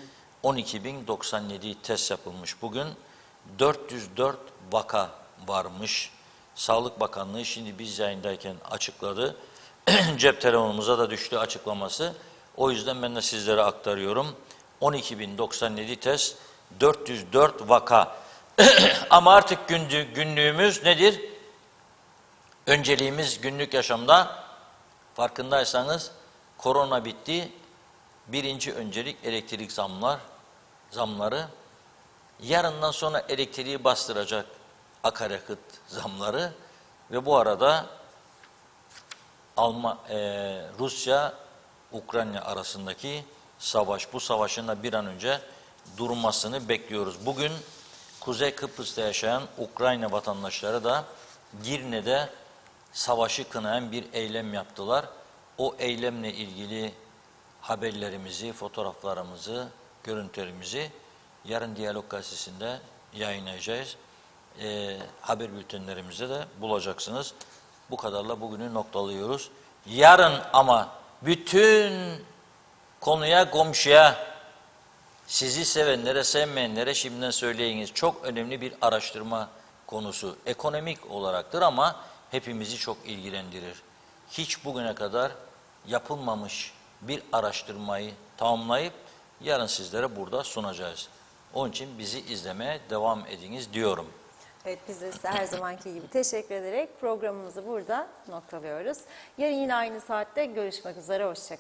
12.097 test yapılmış. Bugün 404 vaka varmış. Sağlık Bakanlığı şimdi biz yayındayken açıkladı. Cep telefonumuza da düştü açıklaması. O yüzden ben de sizlere aktarıyorum. 12.097 test, 404 vaka. Ama artık günlüğümüz nedir? Önceliğimiz günlük yaşamda farkındaysanız korona bitti. Birinci öncelik elektrik zamları. Yarından sonra elektriği bastıracak akaryakıt zamları ve bu arada Rusya-Ukrayna arasındaki savaş. Bu savaşın da bir an önce durmasını bekliyoruz. Bugün Kuzey Kıbrıs'ta yaşayan Ukrayna vatandaşları da Girne'de savaşı kınayan bir eylem yaptılar. O eylemle ilgili haberlerimizi, fotoğraflarımızı, görüntülerimizi yarın Diyalog Gazetesi'nde yayınlayacağız. Haber bültenlerimizde de bulacaksınız. Bu kadarla bugünü noktalıyoruz. Yarın ama bütün konuya, komşuya, sizi sevenlere, sevmeyenlere şimdiden söyleyiniz. Çok önemli bir araştırma konusu. Ekonomik olaraktır ama hepimizi çok ilgilendirir. Hiç bugüne kadar yapılmamış bir araştırmayı tamamlayıp yarın sizlere burada sunacağız. Onun için bizi izlemeye devam ediniz diyorum. Evet, biz de size her zamanki gibi teşekkür ederek programımızı burada noktalıyoruz. Yarın yine aynı saatte görüşmek üzere, hoşçakalın.